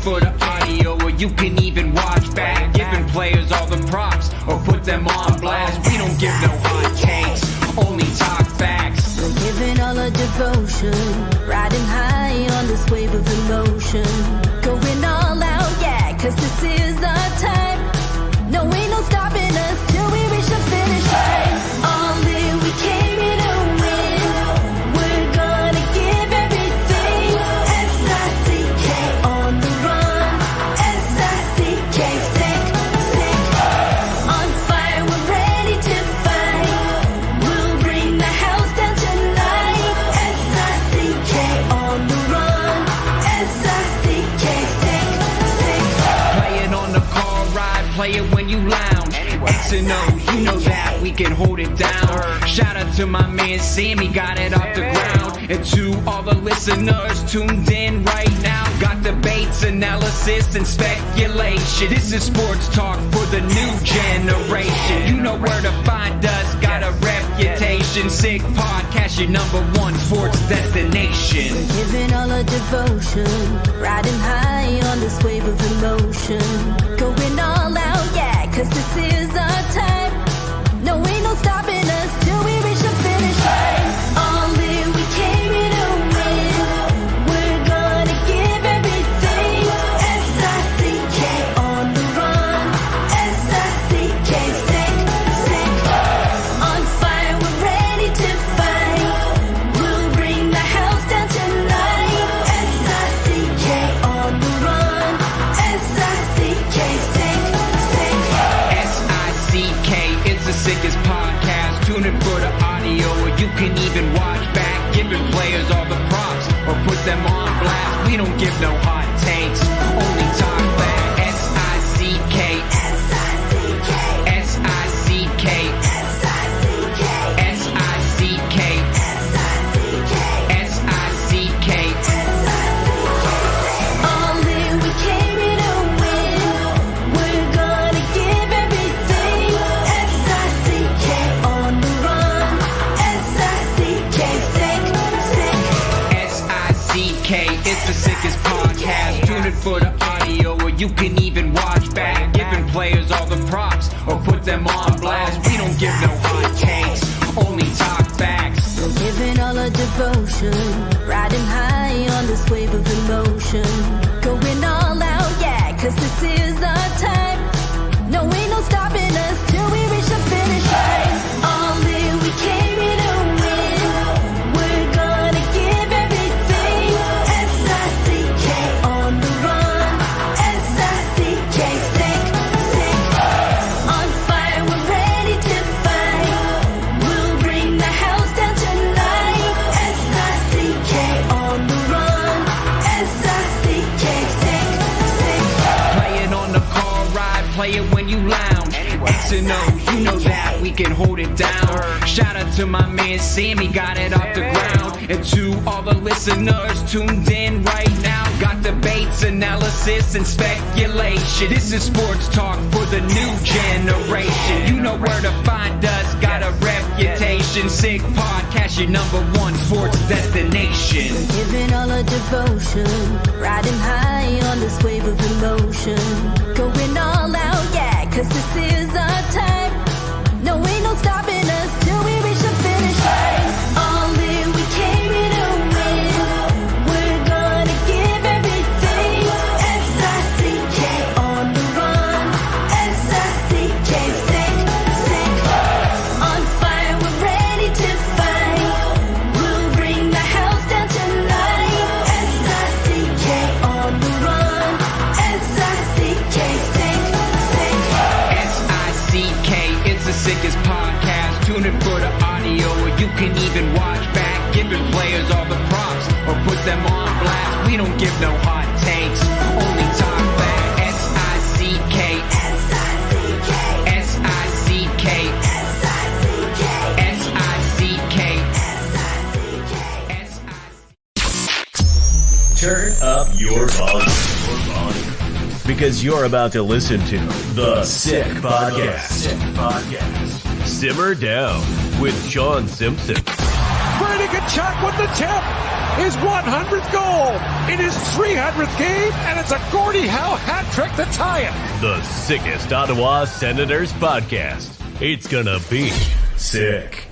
for the audio, or you can even watch back. Giving players all the props, or put them on blast. We don't give no hot takes, only talk facts. We're giving all our devotion, riding high on this wave of emotion. Going all out, yeah, cause this is our time. No, ain't no stopping us till we reach the finish line. All in, we came here to win. We're gonna give everything. S-I-C-K on the run. S-I-C-K, sick, sick. On fire, we're ready to fight. We'll bring the house down tonight. S-I-C-K on the run. S-I-C-K, sick, sick. Play it on the car ride, play it when you lounge. X and O, you know that we can hold it down. Shout out to my man Sammy, got it off the ground. And to all the listeners tuned in right now, got debates, analysis, and speculation. This is sports talk for the new generation. You know where to find us, got a reputation. Sick podcast, your #1 sports destination. Giving all our devotion, riding high on this wave of emotion. Going all out, yeah, cause this is our time. No, ain't no stopping us till we reach the finish line. All in, we came here to win. We're gonna give everything. S-I-C-K on the run. S-I-C-K, sick, sick. On fire, we're ready to fight. We'll bring the house down tonight. S-I-C-K on the run. S-I-C-K, sick, sick. S-I-C-K, it's the sickest podcast. Tune in for the audio, or you can even watch back. Giving players all the props, or put them on blast. We don't give no hot takes, only talk back. S-I-C-K, S-I-C-K, S-I-C-K, S-I-C-K, S-I-C-K, S-I-C-K, S-I-C-K. all in, we came here to win. We're gonna give everything. S-I-C-K on the run. S-I-C-K, sick, sick. S-I-C-K, it's the sickest podcast. Tune in for the audio, or you can even watch back. Giving players all the props, or put them on blast. We don't give no hot takes, only talk facts. We're giving all our devotion, riding high on this wave of emotion. Going all out, yeah, cause this is our time. No, ain't no stopping us till we reach the finish line. All in, we came here to win. We're gonna give everything. S-I-C-K on the run. S-I-C-K, sick, sick. On fire, we're ready to fight. We'll bring the house down tonight. S-I-C-K on the run. S-I-C-K, sick, sick. Play it on the car ride, play it when you lounge. X and O, you know that we can hold it down. Shout out to my man Sammy, got it off the ground. And to all the listeners tuned in right now, got debates, analysis, and speculation. This is sports talk for the new generation. You know where to find us, got a reputation. Sick podcast, your #1 sports destination. Giving all our devotion, riding high on this wave of emotion. Going all out, yeah, cause this is our time. No, ain't no stopping us till we reach the finish line. All in, we came here to win. We're gonna give everything. S-I-C-K on the run. S-I-C-K, sick, sick. On fire, we're ready to fight. We'll bring the house down tonight. S-I-C-K on the run. S-I-C-K, sick, sick. S-I-C-K, it's the sickest podcast. Tune in for the audio, or you can even watch back. Giving players all the props, or put them on blast. We don't give no hot takes, only talk back. S-I-C-K, S-I-C-K, S-I-C-K, S-I-C-K, S-I-C-K, S-I-C-K. Turn up your volume. Because you're about to listen to The Sick Podcast. Simmer Down with Shawn Simpson. Brady Tkachuk with the tip. His 100th goal in his 300th game, and it's a Gordie Howe hat trick to tie it. The sickest Ottawa Senators podcast. It's gonna be sick.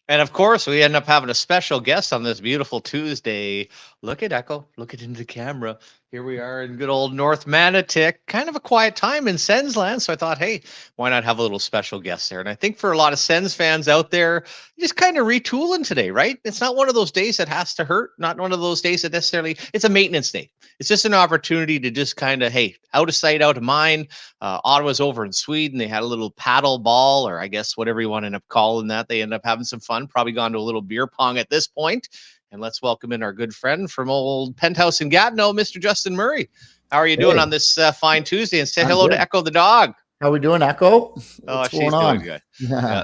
And of course, we end up having a special guest on this beautiful Tuesday. Look at Echo. Look it into the camera. Here we are in good old North Manotick. Kind of a quiet time in Sens land. So I thought, hey, why not have a little special guest there? And I think for a lot of Sens fans out there, just kind of retooling today, right? It's not one of those days that has to hurt. Not one of those days that necessarily, it's a maintenance day. It's just an opportunity to just kind of, hey, out of sight, out of mind. Ottawa's over in Sweden. They had a little paddle ball, or I guess whatever you want to end up calling that. They end up having some fun, probably gone to a little beer pong at this point. And let's welcome in our good friend from old Penthouse in Gatineau, Mr. Justin Murray. How are you doing on this fine Tuesday? And say hello to Echo the dog. How we doing, Echo? Oh, she's doing good.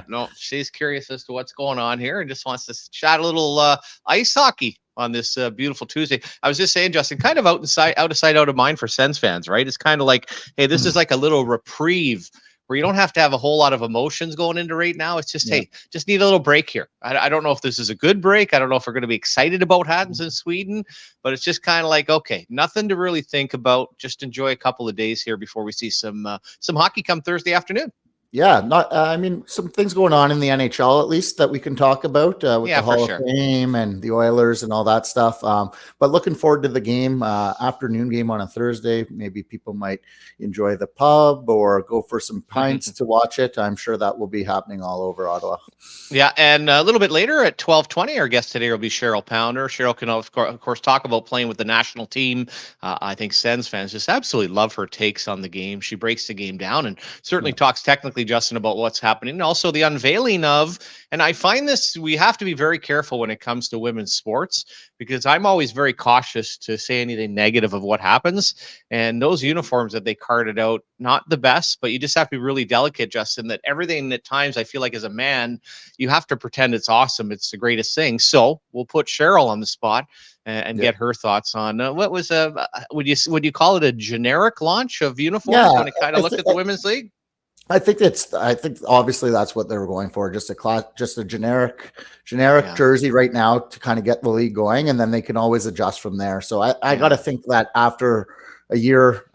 No, she's curious as to what's going on here and just wants to chat a little ice hockey on this beautiful Tuesday. I was just saying, Justin, kind of out of sight, out of mind for Sens fans, right? It's kind of like, hey, this is like a little reprieve where you don't have to have a whole lot of emotions going into right now. It's just, hey, just need a little break here. I don't know if this is a good break. I don't know if we're going to be excited about what happens in Sweden, but it's just kind of like, okay, nothing to really think about. Just enjoy a couple of days here before we see some hockey come Thursday afternoon. Yeah, I mean, some things going on in the NHL, at least, that we can talk about with the Hall of Fame and the Oilers and all that stuff. But looking forward to the game, afternoon game on a Thursday. Maybe people might enjoy the pub or go for some pints to watch it. I'm sure that will be happening all over Ottawa. Yeah, and a little bit later at 12:20, our guest today will be Cheryl Pounder. Cheryl can, of course, talk about playing with the national team. I think Sens fans just absolutely love her takes on the game. She breaks the game down and certainly talks technically, Justin, about what's happening, and also the unveiling of, and I find this, we have to be very careful when it comes to women's sports, because I'm always very cautious to say anything negative of what happens. And those uniforms that they carted out, not the best, but you just have to be really delicate, Justin, that everything at times I feel like as a man, you have to pretend it's awesome. It's the greatest thing. So we'll put Cheryl on the spot and get her thoughts on what was would you call it a generic launch of uniforms when it kind of looked at the women's league? I think obviously that's what they were going for, just a generic jersey right now to kind of get the league going, and then they can always adjust from there. So I got to think that after a year,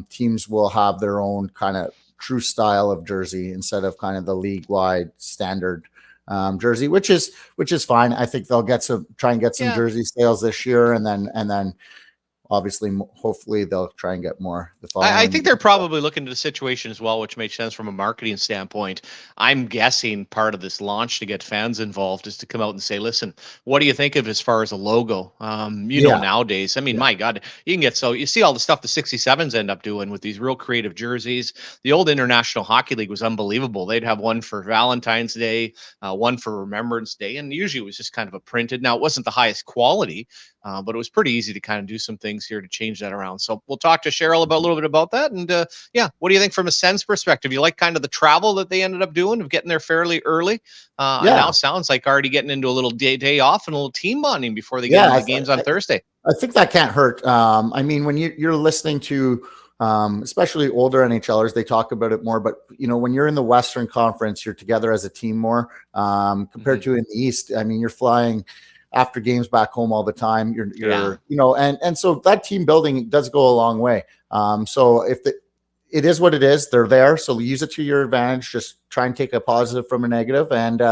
teams will have their own kind of true style of jersey instead of kind of the league-wide standard jersey, which is fine. I think they'll try and get some jersey sales this year, and then obviously, hopefully they'll try and get more the following. I think they're probably looking at the situation as well, which makes sense from a marketing standpoint. I'm guessing part of this launch to get fans involved is to come out and say, listen, what do you think of as far as a logo? Nowadays, I mean, my God, you see all the stuff the 67s end up doing with these real creative jerseys. The old International Hockey League was unbelievable. They'd have one for Valentine's Day, one for Remembrance Day, and usually it was just kind of a printed. Now, it wasn't the highest quality, but it was pretty easy to kind of do some things here to change that around. So we'll talk to Cheryl about a little bit about that. And what do you think from a Sens perspective? You like kind of the travel that they ended up doing of getting there fairly early? Now sounds like already getting into a little day off and a little team bonding before they get into the games on Thursday. I think that can't hurt. I mean, when you're listening to especially older NHLers, they talk about it more, but when you're in the Western Conference, you're together as a team more compared to in the East. I mean, you're flying after games back home all the time. And so that team building does go a long way. So it is what it is, they're there. So use it to your advantage. Just try and take a positive from a negative. And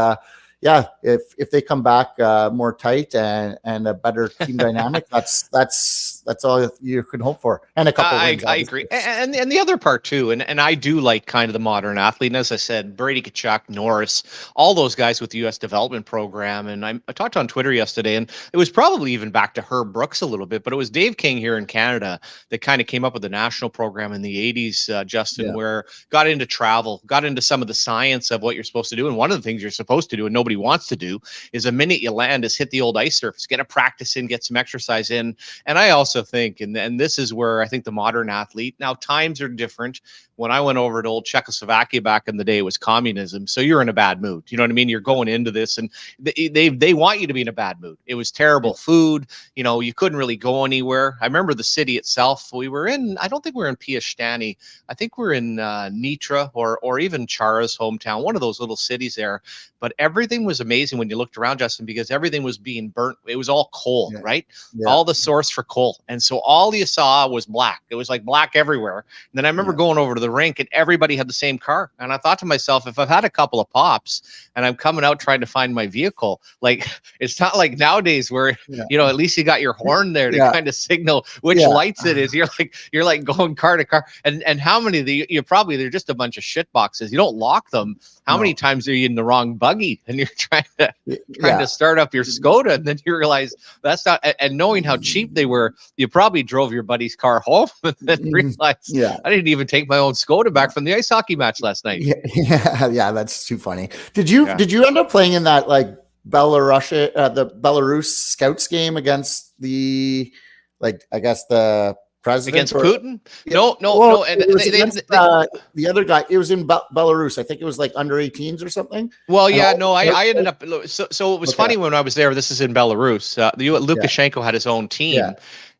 if they come back more tight and a better team dynamic, that's all you can hope for. And a couple wins, I agree. And the other part too, and I do like kind of the modern athlete. And as I said, Brady Tkachuk, Norris, all those guys with the U.S. development program. And I talked on Twitter yesterday, and it was probably even back to Herb Brooks a little bit, but it was Dave King here in Canada that kind of came up with the national program in the 80s, Justin, where got into travel, got into some of the science of what you're supposed to do. And one of the things you're supposed to do, and nobody wants to do, is the minute you land is hit the old ice surface, get a practice in, get some exercise in. And I also also think, and this is where I think the modern athlete, now times are different. When I went over to old Czechoslovakia back in the day, it was communism. So you're in a bad mood. You know what I mean? You're going into this and they want you to be in a bad mood. It was terrible food. You know, you couldn't really go anywhere. I remember the city itself. We were in, I don't think we were in Piastany. I think we're in Nitra or even Chara's hometown, one of those little cities there. But everything was amazing when you looked around, Justin, because everything was being burnt. It was all coal, right? All the source for coal. And so all you saw was black. It was like black everywhere. And then I remember going over to the rink and everybody had the same car. And I thought to myself, if I've had a couple of pops and I'm coming out trying to find my vehicle, like it's not like nowadays where, you know, at least you got your horn there to kind of signal which lights it is. You're like going car to car. And how many of they're just a bunch of shit boxes. You don't lock them. How many times are you in the wrong buggy and you're trying to start up your Skoda and then you realize that's not, and knowing how cheap they were, you probably drove your buddy's car home and then realized I didn't even take my own Skoda back from the ice hockey match last night. Yeah, that's too funny. Did you end up playing in that like the Belarus Scouts game against the, like, I guess the president against Putin? No. And the other guy, it was in Belarus. I think it was like under 18s or something. Well, I ended up. So it was funny when I was there. This is in Belarus. Lukashenko had his own team.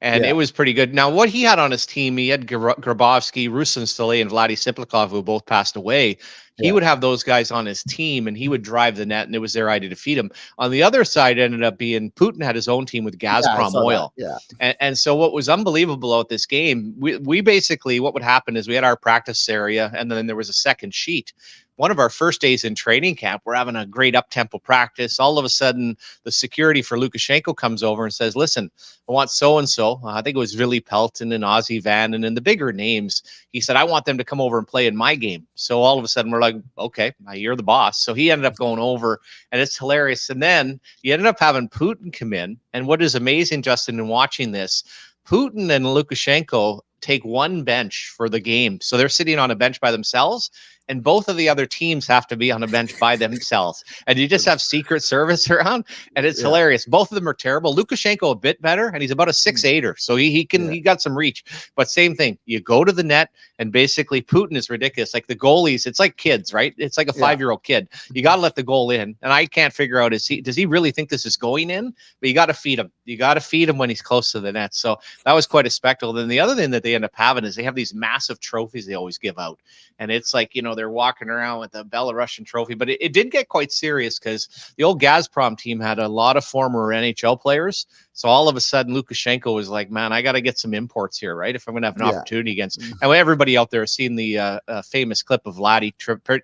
And it was pretty good. Now, what he had on his team, he had Grabovski, Ruslan Stale, and Vladdy Siplikov, who both passed away. He would have those guys on his team, and he would drive the net, and it was their idea to feed him. On the other side, it ended up being Putin had his own team with Gazprom Oil. And so what was unbelievable about this game, we basically, what would happen is we had our practice area, and then there was a second sheet. One of our first days in training camp, we're having a great up-tempo practice. All of a sudden, the security for Lukashenko comes over and says, listen, I want so-and-so. I think it was Vili Pelton and Ozzy Vannon and the bigger names. He said, I want them to come over and play in my game. So all of a sudden, we're like, okay, you're the boss. So he ended up going over, and it's hilarious. And then you ended up having Putin come in. And what is amazing, Justin, in watching this, Putin and Lukashenko take one bench for the game. So they're sitting on a bench by themselves, and both of the other teams have to be on a bench by themselves. And you just have Secret Service around, and it's hilarious. Both of them are terrible. Lukashenko a bit better, and he's about a 6'8"er, so he got some reach. But same thing, you go to the net, and basically Putin is ridiculous. Like the goalies, it's like kids, right? It's like a 5-year-old kid. You got to let the goal in, and I can't figure out, does he really think this is going in? But you got to feed him. You got to feed him when he's close to the net. So that was quite a spectacle. Then the other thing that they end up having is they have these massive trophies they always give out, and it's like, you know, they're walking around with the Belarusian trophy. But it did get quite serious because the old Gazprom team had a lot of former NHL players. So all of a sudden, Lukashenko was like, man, I got to get some imports here, right? If I'm going to have an opportunity against. And everybody out there has seen the famous clip of Vladdy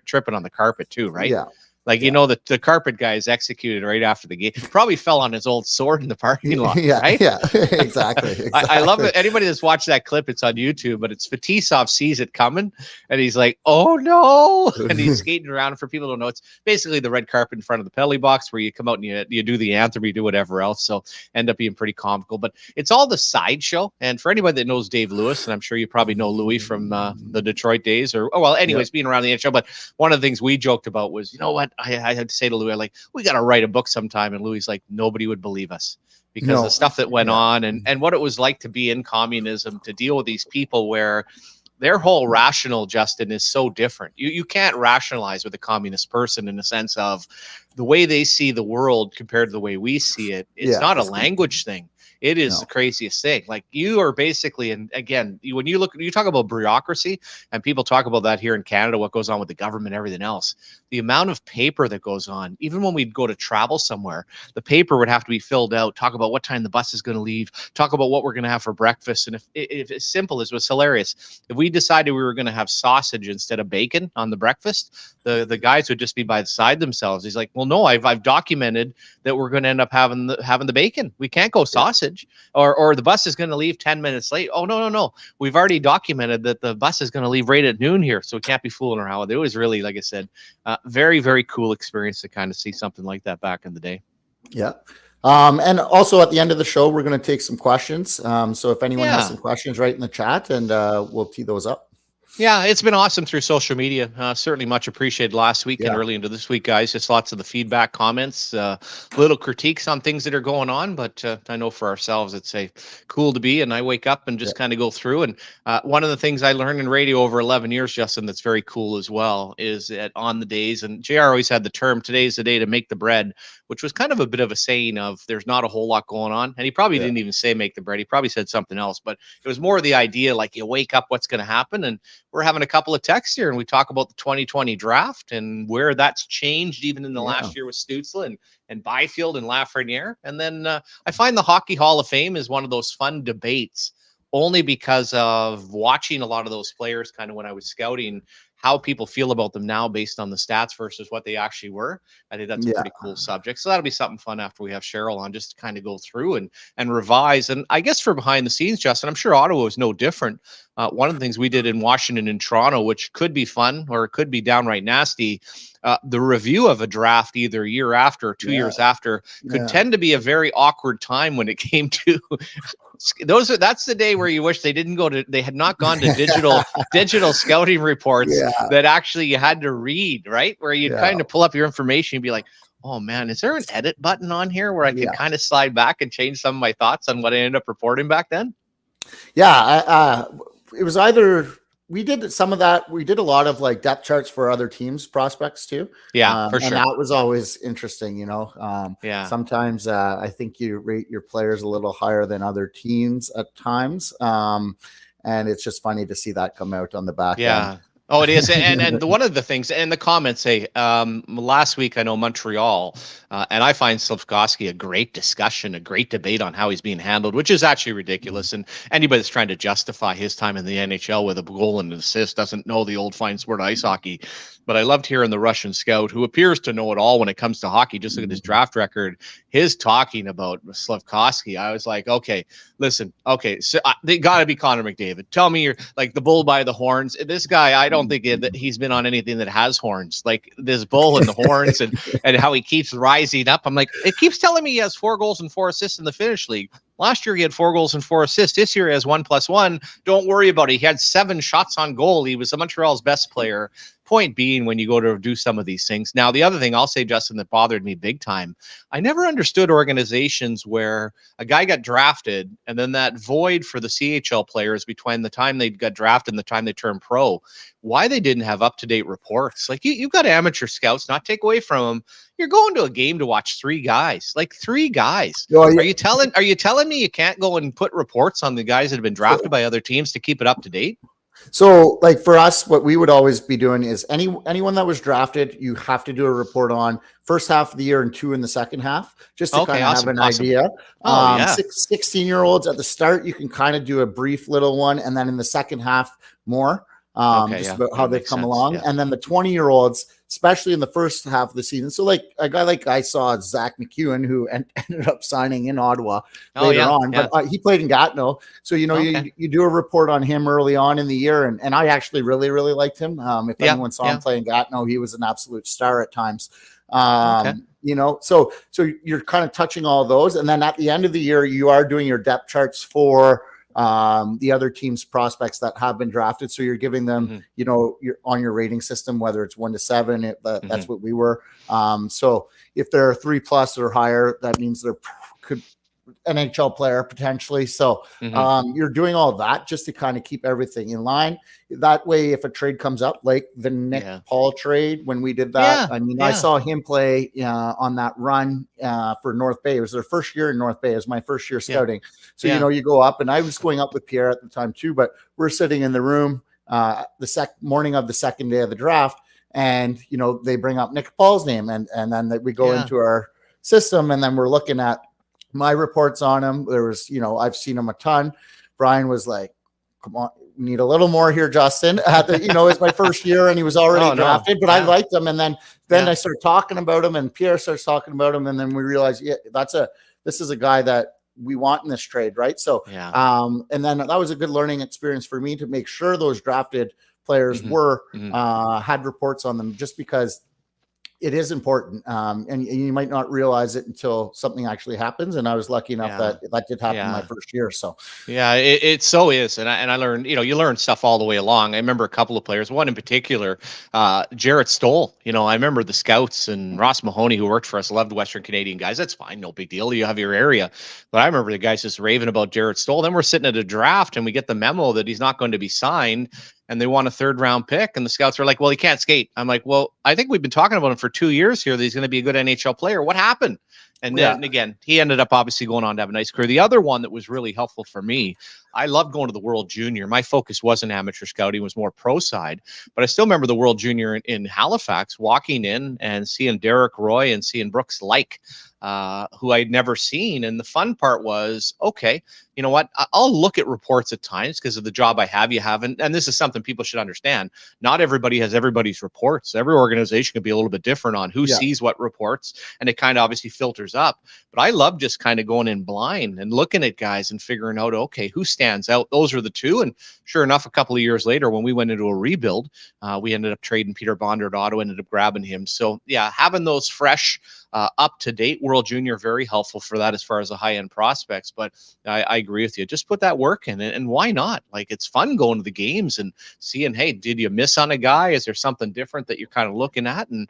tripping on the carpet too, right? Yeah. Like, you know, the carpet guy is executed right after the game. Probably fell on his old sword in the parking lot, right? Yeah, exactly. I love it. Anybody that's watched that clip, it's on YouTube, but it's Fetisov sees it coming, and he's like, oh, no. And he's skating around. For people who don't know, it's basically the red carpet in front of the penalty box where you come out and you do the anthem, you do whatever else. So end up being pretty comical. But it's all the sideshow. And for anybody that knows Dave Lewis, and I'm sure you probably know Louis from the Detroit days, anyways, being around the NHL. But one of the things we joked about was, you know what? I had to say to Louis, like, we got to write a book sometime. And Louis like, nobody would believe us because the stuff that went on and what it was like to be in communism, to deal with these people where their whole rational, Justin, is so different. You can't rationalize with a communist person in the sense of the way they see the world compared to the way we see it. It's not a language thing. It is the craziest thing. Like, you are basically, and again, when you talk about bureaucracy, and people talk about that here in Canada, what goes on with the government, everything else, the amount of paper that goes on, even when we'd go to travel somewhere, the paper would have to be filled out, talk about what time the bus is going to leave, talk about what we're going to have for breakfast. And if it's simple, as was hilarious, if we decided we were going to have sausage instead of bacon on the breakfast, the guys would just be by the side themselves. He's like, well, no, I've documented that we're going to end up having the bacon. We can't go sausage, or the bus is going to leave 10 minutes late. Oh, no. We've already documented that the bus is going to leave right at noon here, so we can't be fooling around with it. It was really, like I said, very, very cool experience to kind of see something like that back in the day. Yeah. And also at the end of the show, we're going to take some questions. So if anyone has some questions, write in the chat and we'll tee those up. Yeah, it's been awesome through social media. Certainly much appreciated last week and Yeah. early into this week, guys. Just lots of the feedback, comments, little critiques on things that are going on. But I know for ourselves, it's cool to be. And I wake up and just kind of go through. And one of the things I learned in radio over 11 years, Justin, that's very cool as well, is that on the days, and JR always had the term, today's the day to make the bread, which was kind of a bit of a saying of there's not a whole lot going on. And he probably didn't even say make the bread. He probably said something else. But it was more the idea, like you wake up, what's going to happen? And we're having a couple of texts here, and we talk about the 2020 draft and where that's changed even in the last year with Stutzle and Byfield and Lafreniere. And then I find the Hockey Hall of Fame is one of those fun debates only because of watching a lot of those players kind of when I was scouting, how people feel about them now based on the stats versus what they actually were. I think that's a pretty cool subject. So that'll be something fun after we have Cheryl on, just to kind of go through and revise. And I guess for behind the scenes, Justin, I'm sure Ottawa is no different. One of the things we did in Washington and Toronto, which could be fun or it could be downright nasty, the review of a draft either a year after or 2 years after could tend to be a very awkward time when it came to that's the day where you wish they had not gone to digital scouting reports that actually you had to read, right? Where you'd kind of pull up your information and be like, oh man, is there an edit button on here where I can kind of slide back and change some of my thoughts on what I ended up reporting back then? Yeah. It was either we did some of that. We did a lot of like depth charts for other teams' prospects too. Yeah, for sure. And that was always interesting, you know. Sometimes I think you rate your players a little higher than other teams at times. And it's just funny to see that come out on the back end. Oh, it is. And one of the things, and the comments say, last week, I know Montreal, and I find Slafkovsky a great discussion, a great debate on how he's being handled, which is actually ridiculous. And anybody that's trying to justify his time in the NHL with a goal and an assist doesn't know the old fine sport of ice hockey. But I loved hearing the Russian scout, who appears to know it all when it comes to hockey. Just look at his draft record, his talking about Slafkovsky. I was like, okay, listen, okay, so they got to be Connor McDavid. Tell me you're like the bull by the horns. This guy, I don't think that he's been on anything that has horns, like this bull and the horns and how he keeps rising up. I'm like, it keeps telling me he has 4 goals and 4 assists in the Finnish league. Last year, he had 4 goals and 4 assists. This year, he has 1+1. Don't worry about it. He had 7 shots on goal. He was the Montreal's best player. Point being, when you go to do some of these things. Now, the other thing I'll say, Justin, that bothered me big time, I never understood organizations where a guy got drafted and then that void for the CHL players between the time they got drafted and the time they turned pro, why they didn't have up-to-date reports. Like you've got amateur scouts, not take away from them. You're going to a game to watch 3 guys, like 3 guys. Oh, yeah. Are you telling me you can't go and put reports on the guys that have been drafted by other teams to keep it up to date? So like for us, what we would always be doing is anyone that was drafted, you have to do a report on first half of the year and 2 in the second half, just to kind of have an idea. 16-year-olds at the start, you can kind of do a brief little one. And then in the second half, more. Just about how they've come along. And then the 20-year-olds, especially in the first half of the season. So like a guy like I saw Zach McEwen, who ended up signing in Ottawa later on, but he played in Gatineau. So, you know, you do a report on him early on in the year. And I actually really, really liked him. If anyone saw him play in Gatineau, he was an absolute star at times. You know, so you're kind of touching all those. And then at the end of the year, you are doing your depth charts for the other team's prospects that have been drafted. So you're giving them, you know, you're on your rating system, whether it's 1 to 7, that's what we were. So if they're 3+ or higher, that means they're could NHL player potentially. So you're doing all that just to kind of keep everything in line. That way, if a trade comes up, like the Nick Paul trade, when we did that, I mean, I saw him play on that run for North Bay. It was their first year in North Bay. It was my first year scouting. So, you know, you go up, and I was going up with Pierre at the time too, but we're sitting in the room the morning of the second day of the draft, and, you know, they bring up Nick Paul's name, and then we go into our system, and then we're looking at my reports on him. There was, you know, I've seen him a ton. Brian was like, come on, we need a little more here, Justin. You know, it's my first year and he was already drafted, but I liked him. And then I started talking about him, and Pierre starts talking about him. And then we realized, this is a guy that we want in this trade. Right. So, and then that was a good learning experience for me to make sure those drafted players were, had reports on them, just because it is important. And you might not realize it until something actually happens. And I was lucky enough that did happen my first year. So yeah, it so is. And I learned, you learn stuff all the way along. I remember a couple of players, one in particular, Jarrett Stoll. I remember the scouts and Ross Mahoney, who worked for us, loved Western Canadian guys. That's fine. No big deal. You have your area. But I remember the guys just raving about Jarrett Stoll. Then we're sitting at a draft and we get the memo that he's not going to be signed. And they want a 3rd round pick. And the scouts are like, well, he can't skate. I'm like, well, I think we've been talking about him for 2 years here, that he's going to be a good NHL player. What happened? And then again, he ended up obviously going on to have a nice career. The other one that was really helpful for me, I loved going to the World Junior. My focus wasn't amateur scouting, it was more pro side. But I still remember the World Junior in Halifax, walking in and seeing Derek Roy and seeing Brooks Like, who I'd never seen. And the fun part was, okay, you know what? I'll look at reports at times because of the job I have. You haven't, and this is something people should understand. Not everybody has everybody's reports. Every organization can be a little bit different on who sees what reports, and it kind of obviously filters up. But I love just kind of going in blind and looking at guys and figuring out, okay, who stands out? Those are the two. And sure enough, a couple of years later, when we went into a rebuild, we ended up trading Peter Bonder to Ottawa, ended up grabbing him. So yeah, having those fresh, up-to-date World Junior, very helpful for that as far as the high-end prospects. But I agree with you. Just put that work in, and why not? Like, it's fun going to the games and seeing, hey, did you miss on a guy? Is there something different that you're kind of looking at? And,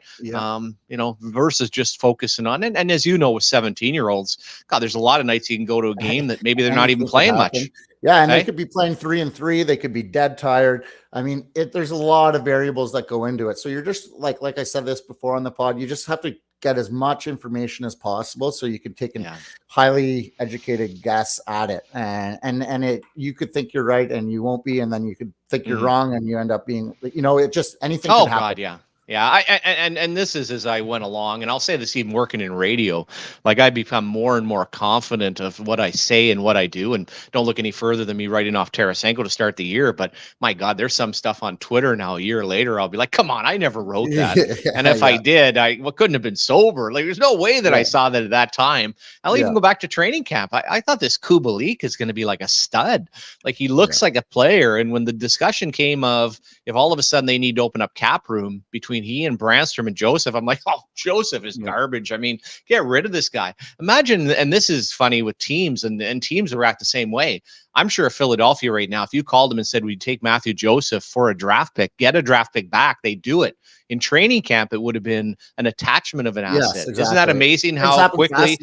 versus just focusing on it. And as you know, with 17-year-olds, God, there's a lot of nights you can go to a game that maybe they're not even playing much. Yeah, and they could be playing 3-3. They could be dead tired. I mean, there's a lot of variables that go into it. So you're just like I said this before on the pod, you just have to get as much information as possible so you can take a highly educated guess at it. And it, you could think you're right and you won't be, and then you could think you're wrong and you end up being, it just anything can happen. God, yeah. Yeah, and this is as I went along, and I'll say this even working in radio, like I become more and more confident of what I say and what I do, and don't look any further than me writing off Tarasenko to start the year. But my God, there's some stuff on Twitter now a year later, I'll be like, come on, I never wrote that. And if I did, I couldn't have been sober. Like, there's no way that I saw that at that time. I'll even go back to training camp. I thought this Kubalik is going to be like a stud. Like, he looks like a player. And when the discussion came of if all of a sudden they need to open up cap room between he and Brandstrom and Joseph, I'm like, oh, Joseph is garbage. I mean, get rid of this guy. Imagine, and this is funny with teams, and teams are act the same way. I'm sure Philadelphia right now, if you called them and said, we'd take Matthew Joseph for a draft pick, get a draft pick back, they do it. In training camp, it would have been an attachment of an asset. Yes, exactly. Isn't that amazing how quickly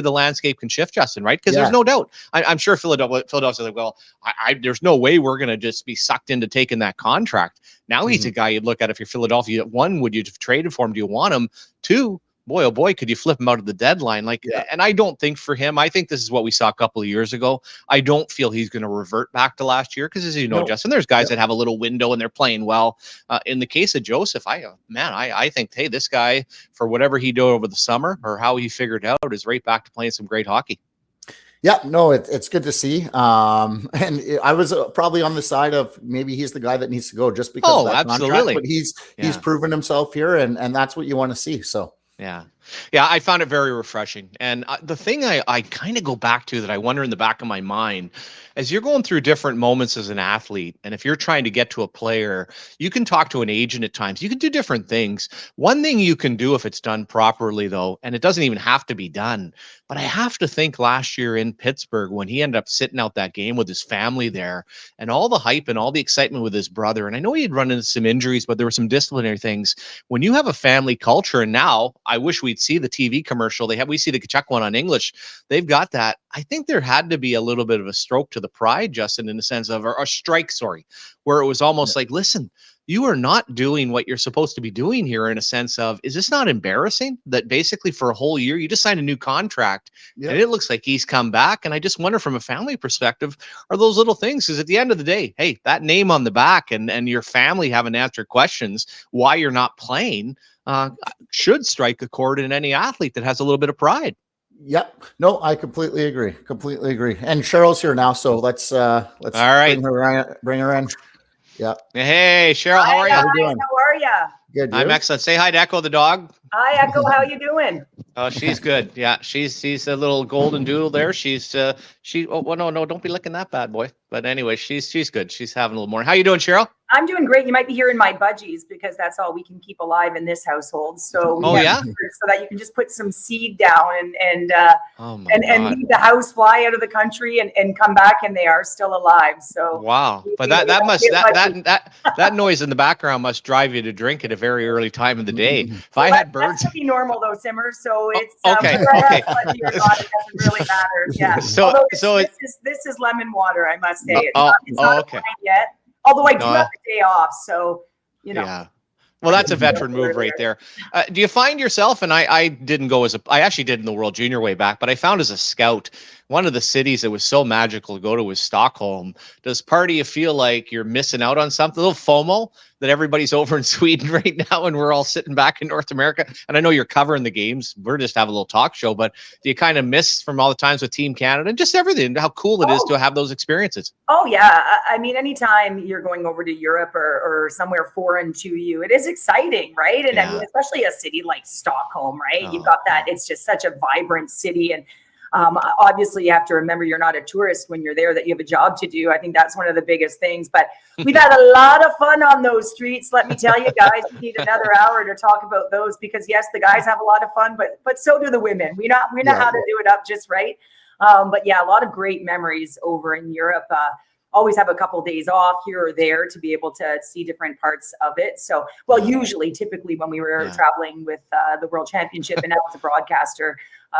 the landscape can shift, Justin, right? Because there's no doubt. I'm sure Philadelphia's like, well, there's no way we're going to just be sucked into taking that contract. Now he's a guy you'd look at if you're Philadelphia. One, would you have traded for him? Do you want him? Two, boy, oh boy, could you flip him out of the deadline? And I don't think for him, I think this is what we saw a couple of years ago. I don't feel he's going to revert back to last year because, as you know, Justin, there's guys that have a little window and they're playing well. In the case of Joseph, I think, hey, this guy, for whatever he did over the summer or how he figured out, is right back to playing some great hockey. Yeah, no, it's good to see. And I was probably on the side of maybe he's the guy that needs to go just because of that contract, but he's proven himself here, and that's what you want to see. So. Yeah, I found it very refreshing. And the thing I kind of go back to that I wonder in the back of my mind, as you're going through different moments as an athlete, and if you're trying to get to a player, you can talk to an agent at times. You can do different things. One thing you can do if it's done properly, though, and it doesn't even have to be done, but I have to think last year in Pittsburgh when he ended up sitting out that game with his family there and all the hype and all the excitement with his brother. And I know he'd run into some injuries, but there were some disciplinary things. When you have a family culture, and now I wish we'd see the TV commercial we see the Kachuk one on English, they've got that. I think there had to be a little bit of a stroke to the pride, Justin, in the sense of, or a strike, where it was almost like, listen, you are not doing what you're supposed to be doing here, in a sense of, is this not embarrassing that basically for a whole year you just signed a new contract and it looks like he's come back? And I just wonder from a family perspective, are those little things? Because at the end of the day, hey, that name on the back and your family having answered questions why you're not playing should strike a chord in any athlete that has a little bit of pride. Yep. No, I completely agree. And Cheryl's here now, so let's all right, bring her in. Yeah. Hey, Cheryl, how are you? How are you? Good. I'm excellent. Say hi to Echo the dog. Hi, Echo. How you doing? Oh, she's good. Yeah, she's a little golden doodle there. No, don't be licking that bad boy. But anyway, she's good. She's having a little more. How you doing, Cheryl? I'm doing great. You might be hearing my budgies because that's all we can keep alive in this household. So we have so that you can just put some seed down and leave the house, fly out of the country and come back, and they are still alive. So wow, but that noise in the background must drive you to drink at a very early time of the day. If I had birds, that's pretty normal though, Simmer. So it's okay. It doesn't really matter. Yeah. So this is lemon water, I must say. It's not okay. Yet. Although I do have a day off, so you know. Yeah. Well, that's a veteran move right there. Do you find yourself, and I didn't go I actually did in the World Junior way back, but I found as a scout, one of the cities that was so magical to go to was Stockholm. Does part of you feel like you're missing out on something, a little FOMO, that everybody's over in Sweden right now and we're all sitting back in North America? And I know you're covering the games. We're just having a little talk show, but do you kind of miss from all the times with Team Canada and just everything, how cool it is to have those experiences? Oh, yeah. I mean, anytime you're going over to Europe or somewhere foreign to you, it is exciting, right? And I mean, especially a city like Stockholm, right? You've got that. It's just such a vibrant city. And obviously, you have to remember you're not a tourist when you're there, that you have a job to do. I think that's one of the biggest things. But we've had a lot of fun on those streets. Let me tell you guys, we need another hour to talk about those because, yes, the guys have a lot of fun, but so do the women. We know how to do it up just right. But yeah, a lot of great memories over in Europe. Always have a couple days off here or there to be able to see different parts of it. So, well, typically when we were traveling with the World Championship and now as a broadcaster,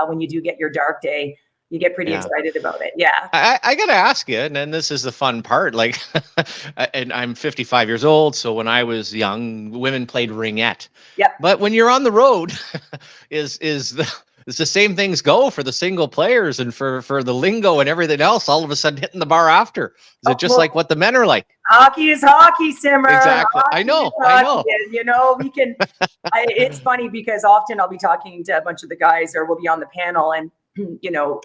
when you do get your dark day, you get pretty excited about it. Yeah. I got to ask you, and then this is the fun part, like, and I'm 55 years old. So when I was young, women played ringette. Yep. But when you're on the road, it's the same things go for the single players and for the lingo and everything else, all of a sudden hitting the bar after. Is it just like what the men are like? Hockey is hockey, Simmer. Exactly. I know. And, you know, we can, it's funny because often I'll be talking to a bunch of the guys or we'll be on the panel and, you know,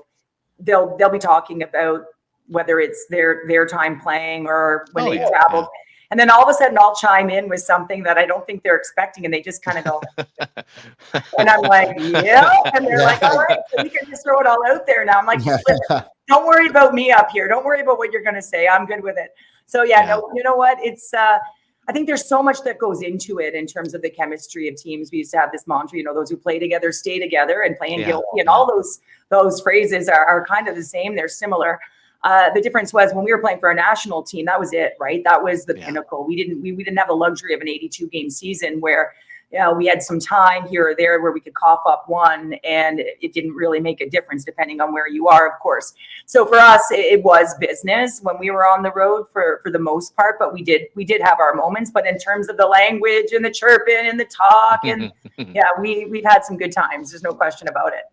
they'll be talking about whether it's their time playing or when they traveled. Yeah. And then all of a sudden I'll chime in with something that I don't think they're expecting. And they just kind of go, and I'm like, yeah. And they're like, all right, so we can just throw it all out there now. I'm like, don't worry about me up here. Don't worry about what you're going to say. I'm good with it. So no, you know what? It's, I think there's so much that goes into it in terms of the chemistry of teams. We used to have this mantra, you know, those who play together, stay together, and playing guilty. And all those phrases are kind of the same. They're similar. The difference was when we were playing for a national team, that was it, right? That was the pinnacle. We didn't have the luxury of an 82 game season where, you know, we had some time here or there where we could cough up one and it didn't really make a difference depending on where you are, of course. So for us, it was business when we were on the road for the most part, but we did have our moments. But in terms of the language and the chirping and the talk and we've had some good times. There's no question about it.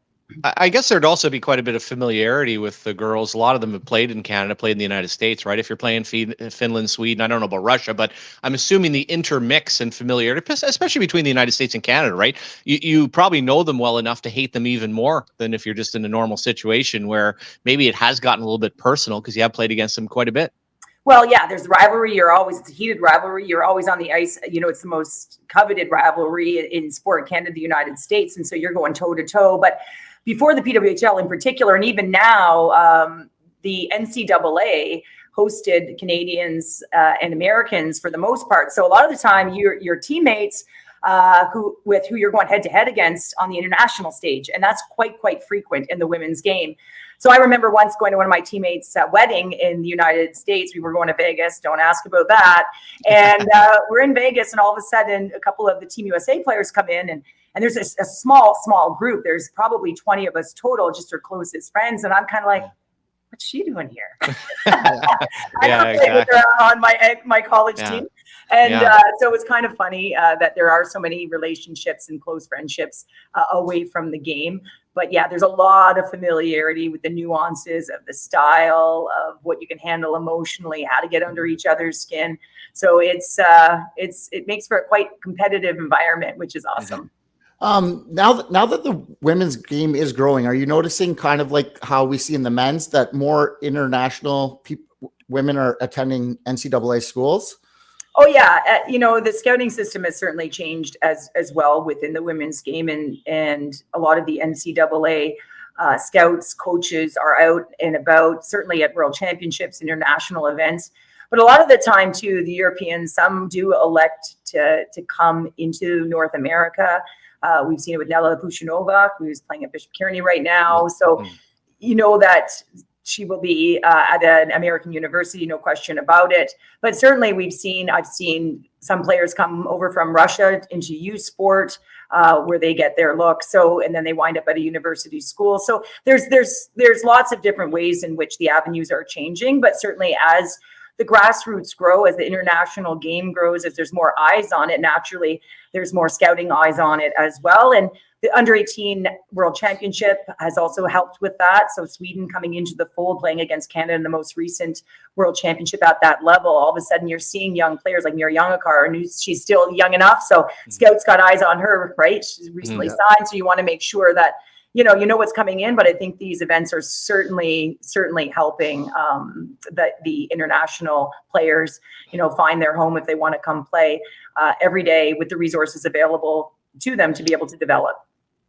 I guess there'd also be quite a bit of familiarity with the girls. A lot of them have played in Canada, played in the United States, right? If you're playing Finland, Sweden, I don't know about Russia, but I'm assuming the intermix and familiarity, especially between the United States and Canada, right? You probably know them well enough to hate them even more than if you're just in a normal situation where maybe it has gotten a little bit personal because you have played against them quite a bit. Well, yeah, there's rivalry. It's a heated rivalry. You're always on the ice. You know, it's the most coveted rivalry in sport, Canada, the United States. And so you're going toe to toe. But before the PWHL in particular, and even now, the NCAA hosted Canadians and Americans for the most part. So a lot of the time, your teammates who you're going head to head against on the international stage, and that's quite frequent in the women's game. So I remember once going to one of my teammates' wedding in the United States. We were going to Vegas. Don't ask about that. And we're in Vegas, and all of a sudden, a couple of the Team USA players come in, and there's a small group. There's probably 20 of us total, just our closest friends. And I'm kind of like, what's she doing here? I don't play with her on my college team. And so it was kind of funny that there are so many relationships and close friendships away from the game. But yeah, there's a lot of familiarity with the nuances of the style of what you can handle emotionally, how to get under each other's skin. So it makes for a quite competitive environment, which is awesome. Now that the women's game is growing, are you noticing kind of like how we see in the men's that more international women are attending NCAA schools? Oh yeah, you know, the scouting system has certainly changed as well within the women's game, and a lot of the NCAA scouts, coaches are out and about, certainly at World Championships, international events. But a lot of the time too, the Europeans, some do elect to come into North America. We've seen it with Nella Pushinova, who's playing at Bishop Kearney right now. So you know that she will be at an American university, no question about it. But certainly I've seen some players come over from Russia into youth sport, where they get their look. So, and then they wind up at a university school. So there's lots of different ways in which the avenues are changing, but certainly as the grassroots grow, as the international game grows, as there's more eyes on it, naturally there's more scouting eyes on it as well. And the under 18 World Championship has also helped with that. So Sweden coming into the fold, playing against Canada in the most recent World Championship at that level. All of a sudden you're seeing young players like Mira Youngakar, and she's still young enough. So scouts got eyes on her, right? She's recently signed. So you want to make sure that, you know what's coming in. But I think these events are certainly helping the international players, find their home if they want to come play every day with the resources available to them to be able to develop.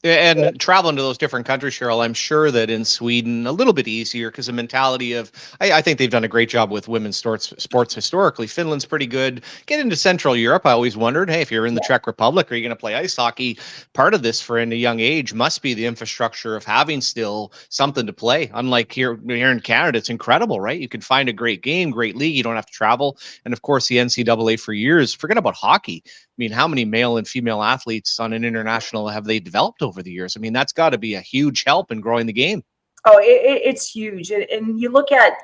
And traveling to those different countries, Cheryl, I'm sure that in Sweden, a little bit easier because the mentality of, I think they've done a great job with women's sports historically. Finland's pretty good. Get into Central Europe. I always wondered, hey, if you're in the Czech Republic, are you going to play ice hockey? Part of this for in a young age must be the infrastructure of having still something to play. Unlike here in Canada, it's incredible, right? You can find a great game, great league. You don't have to travel. And of course, the NCAA for years, forget about hockey. I mean, how many male and female athletes on an international have they developed over the years? I mean, that's got to be a huge help in growing the game. Oh, it's huge. And you look at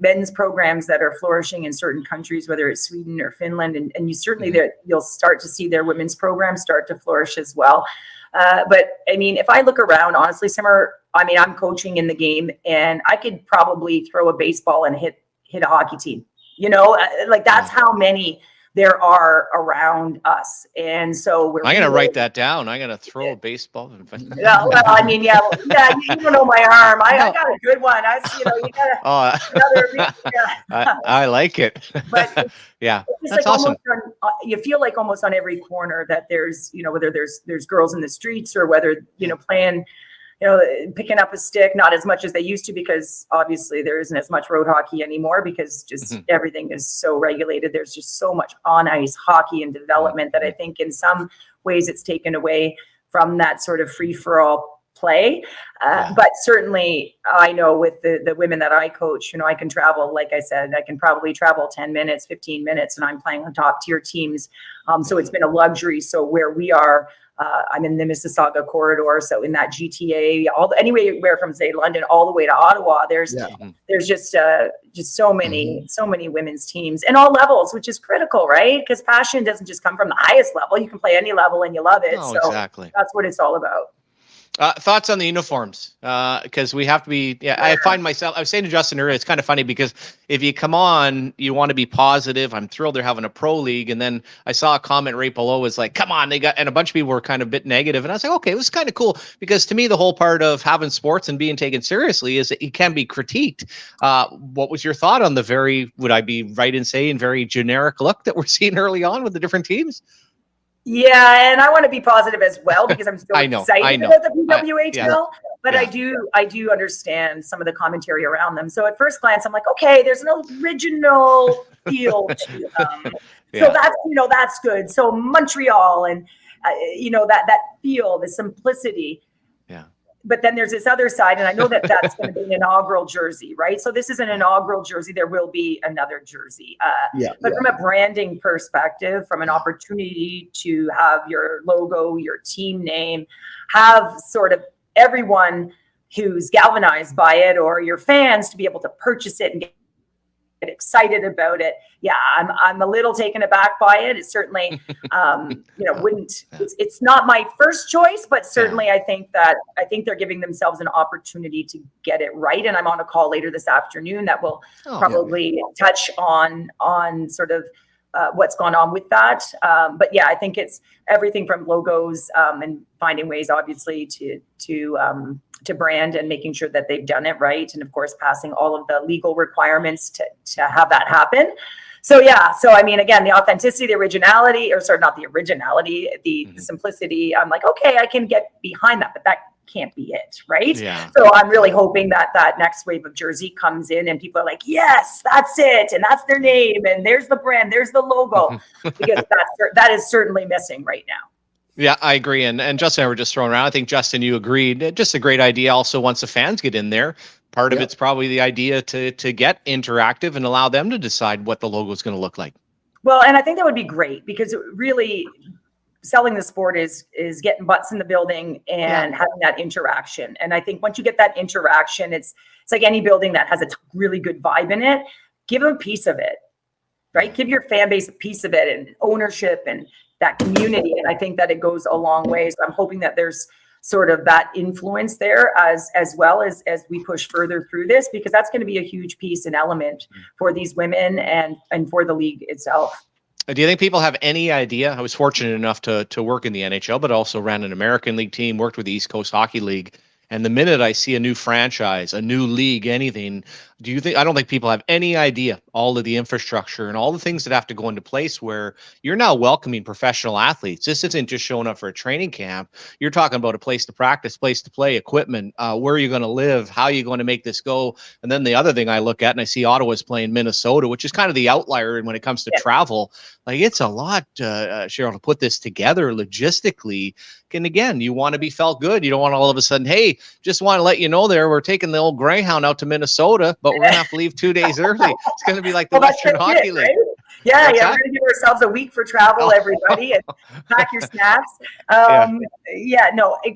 men's programs that are flourishing in certain countries, whether it's Sweden or Finland, and you certainly you'll start to see their women's programs start to flourish as well. But I mean, if I look around, honestly, Simmer, I mean, I'm coaching in the game, and I could probably throw a baseball and hit a hockey team. Like that's how many there are around us. And so I'm going to write that down. I'm going to throw a baseball. Yeah, well, I mean, yeah, you don't know my arm. I got a good one. You got another. I like it. But yeah, it's that's like awesome. You feel like almost on every corner that there's, whether there's girls in the streets or whether, playing, picking up a stick, not as much as they used to, because obviously there isn't as much road hockey anymore because just everything is so regulated. There's just so much on ice hockey and development that I think in some ways it's taken away from that sort of free for all play. But certainly I know with the women that I coach, I can travel, like I said, I can probably travel 10 minutes, 15 minutes, and I'm playing on top tier teams. So it's been a luxury. So where we are, I'm in the Mississauga corridor, so in that GTA, anywhere from say London all the way to Ottawa. There's just so many women's teams in all levels, which is critical, right? Because passion doesn't just come from the highest level. You can play any level and you love it. Oh, so exactly. That's what it's all about. Thoughts on the uniforms? Because we have to be, I find myself, I was saying to Justin earlier, it's kind of funny because if you come on, you want to be positive. I'm thrilled they're having a pro league. And then I saw a comment right below was like, come on, and a bunch of people were kind of a bit negative. And I was like, okay, it was kind of cool because to me, the whole part of having sports and being taken seriously is that it can be critiqued. What was your thought on would I be right in saying, very generic look that we're seeing early on with the different teams? Yeah, and I want to be positive as well because I'm so excited about the PWHL. But I do understand some of the commentary around them. So at first glance, I'm like, okay, there's an original feel to them. So that's good. So Montreal and that feel, the simplicity. Yeah. But then there's this other side, and I know that's going to be an inaugural jersey, right? So this is an inaugural jersey. There will be another jersey. But from a branding perspective, from an opportunity to have your logo, your team name, have sort of everyone who's galvanized by it or your fans to be able to purchase it and get excited about it. Yeah, I'm a little taken aback by it. It certainly, it's not my first choice, but certainly I think they're giving themselves an opportunity to get it right. And I'm on a call later this afternoon that will probably touch on sort of what's gone on with that. But yeah, I think it's everything from logos and finding ways, obviously, to brand and making sure that they've done it right. And of course, passing all of the legal requirements to have that happen. So yeah, I mean, again, the authenticity, the originality, or sorry, not the originality, the simplicity. I'm like, okay, I can get behind that, but that can't be it, right? Yeah. So I'm really hoping that that next wave of jersey comes in and people are like, yes, that's it, and that's their name, and there's the brand, there's the logo, because that is certainly missing right now. Yeah, I agree. And Justin and I were just throwing around. I think, Justin, you agreed. Just a great idea. Also, once the fans get in there, part of it's probably the idea to get interactive and allow them to decide what the logo is going to look like. Well, and I think that would be great, because really selling the sport is getting butts in the building and having that interaction. And I think once you get that interaction, it's like any building that has a really good vibe in it. Give them a piece of it, right? Give your fan base a piece of it, and ownership and that community. And I think that it goes a long way. So I'm hoping that there's sort of that influence there as well as we push further through this, because that's going to be a huge piece and element for these women and for the league itself. Do you think people have any idea? I was fortunate enough to work in the NHL, but also ran an American League team, worked with the East Coast Hockey League. And the minute I see a new franchise, a new league, anything, I don't think people have any idea all of the infrastructure and all the things that have to go into place where you're now welcoming professional athletes. This isn't just showing up for a training camp. You're talking about a place to practice, place to play, equipment, where are you going to live, how are you going to make this go? And then the other thing I look at, and I see Ottawa's playing Minnesota, which is kind of the outlier when it comes to travel. Like, it's a lot, Cheryl, to put this together logistically. And again, you want to be felt good. You don't want all of a sudden, hey, just want to let you know we're taking the old Greyhound out to Minnesota, but we're going to have to leave 2 days early. It's going to be like the Western Hockey League. Right? Yeah, we're going to give ourselves a week for travel, everybody, and pack your snacks.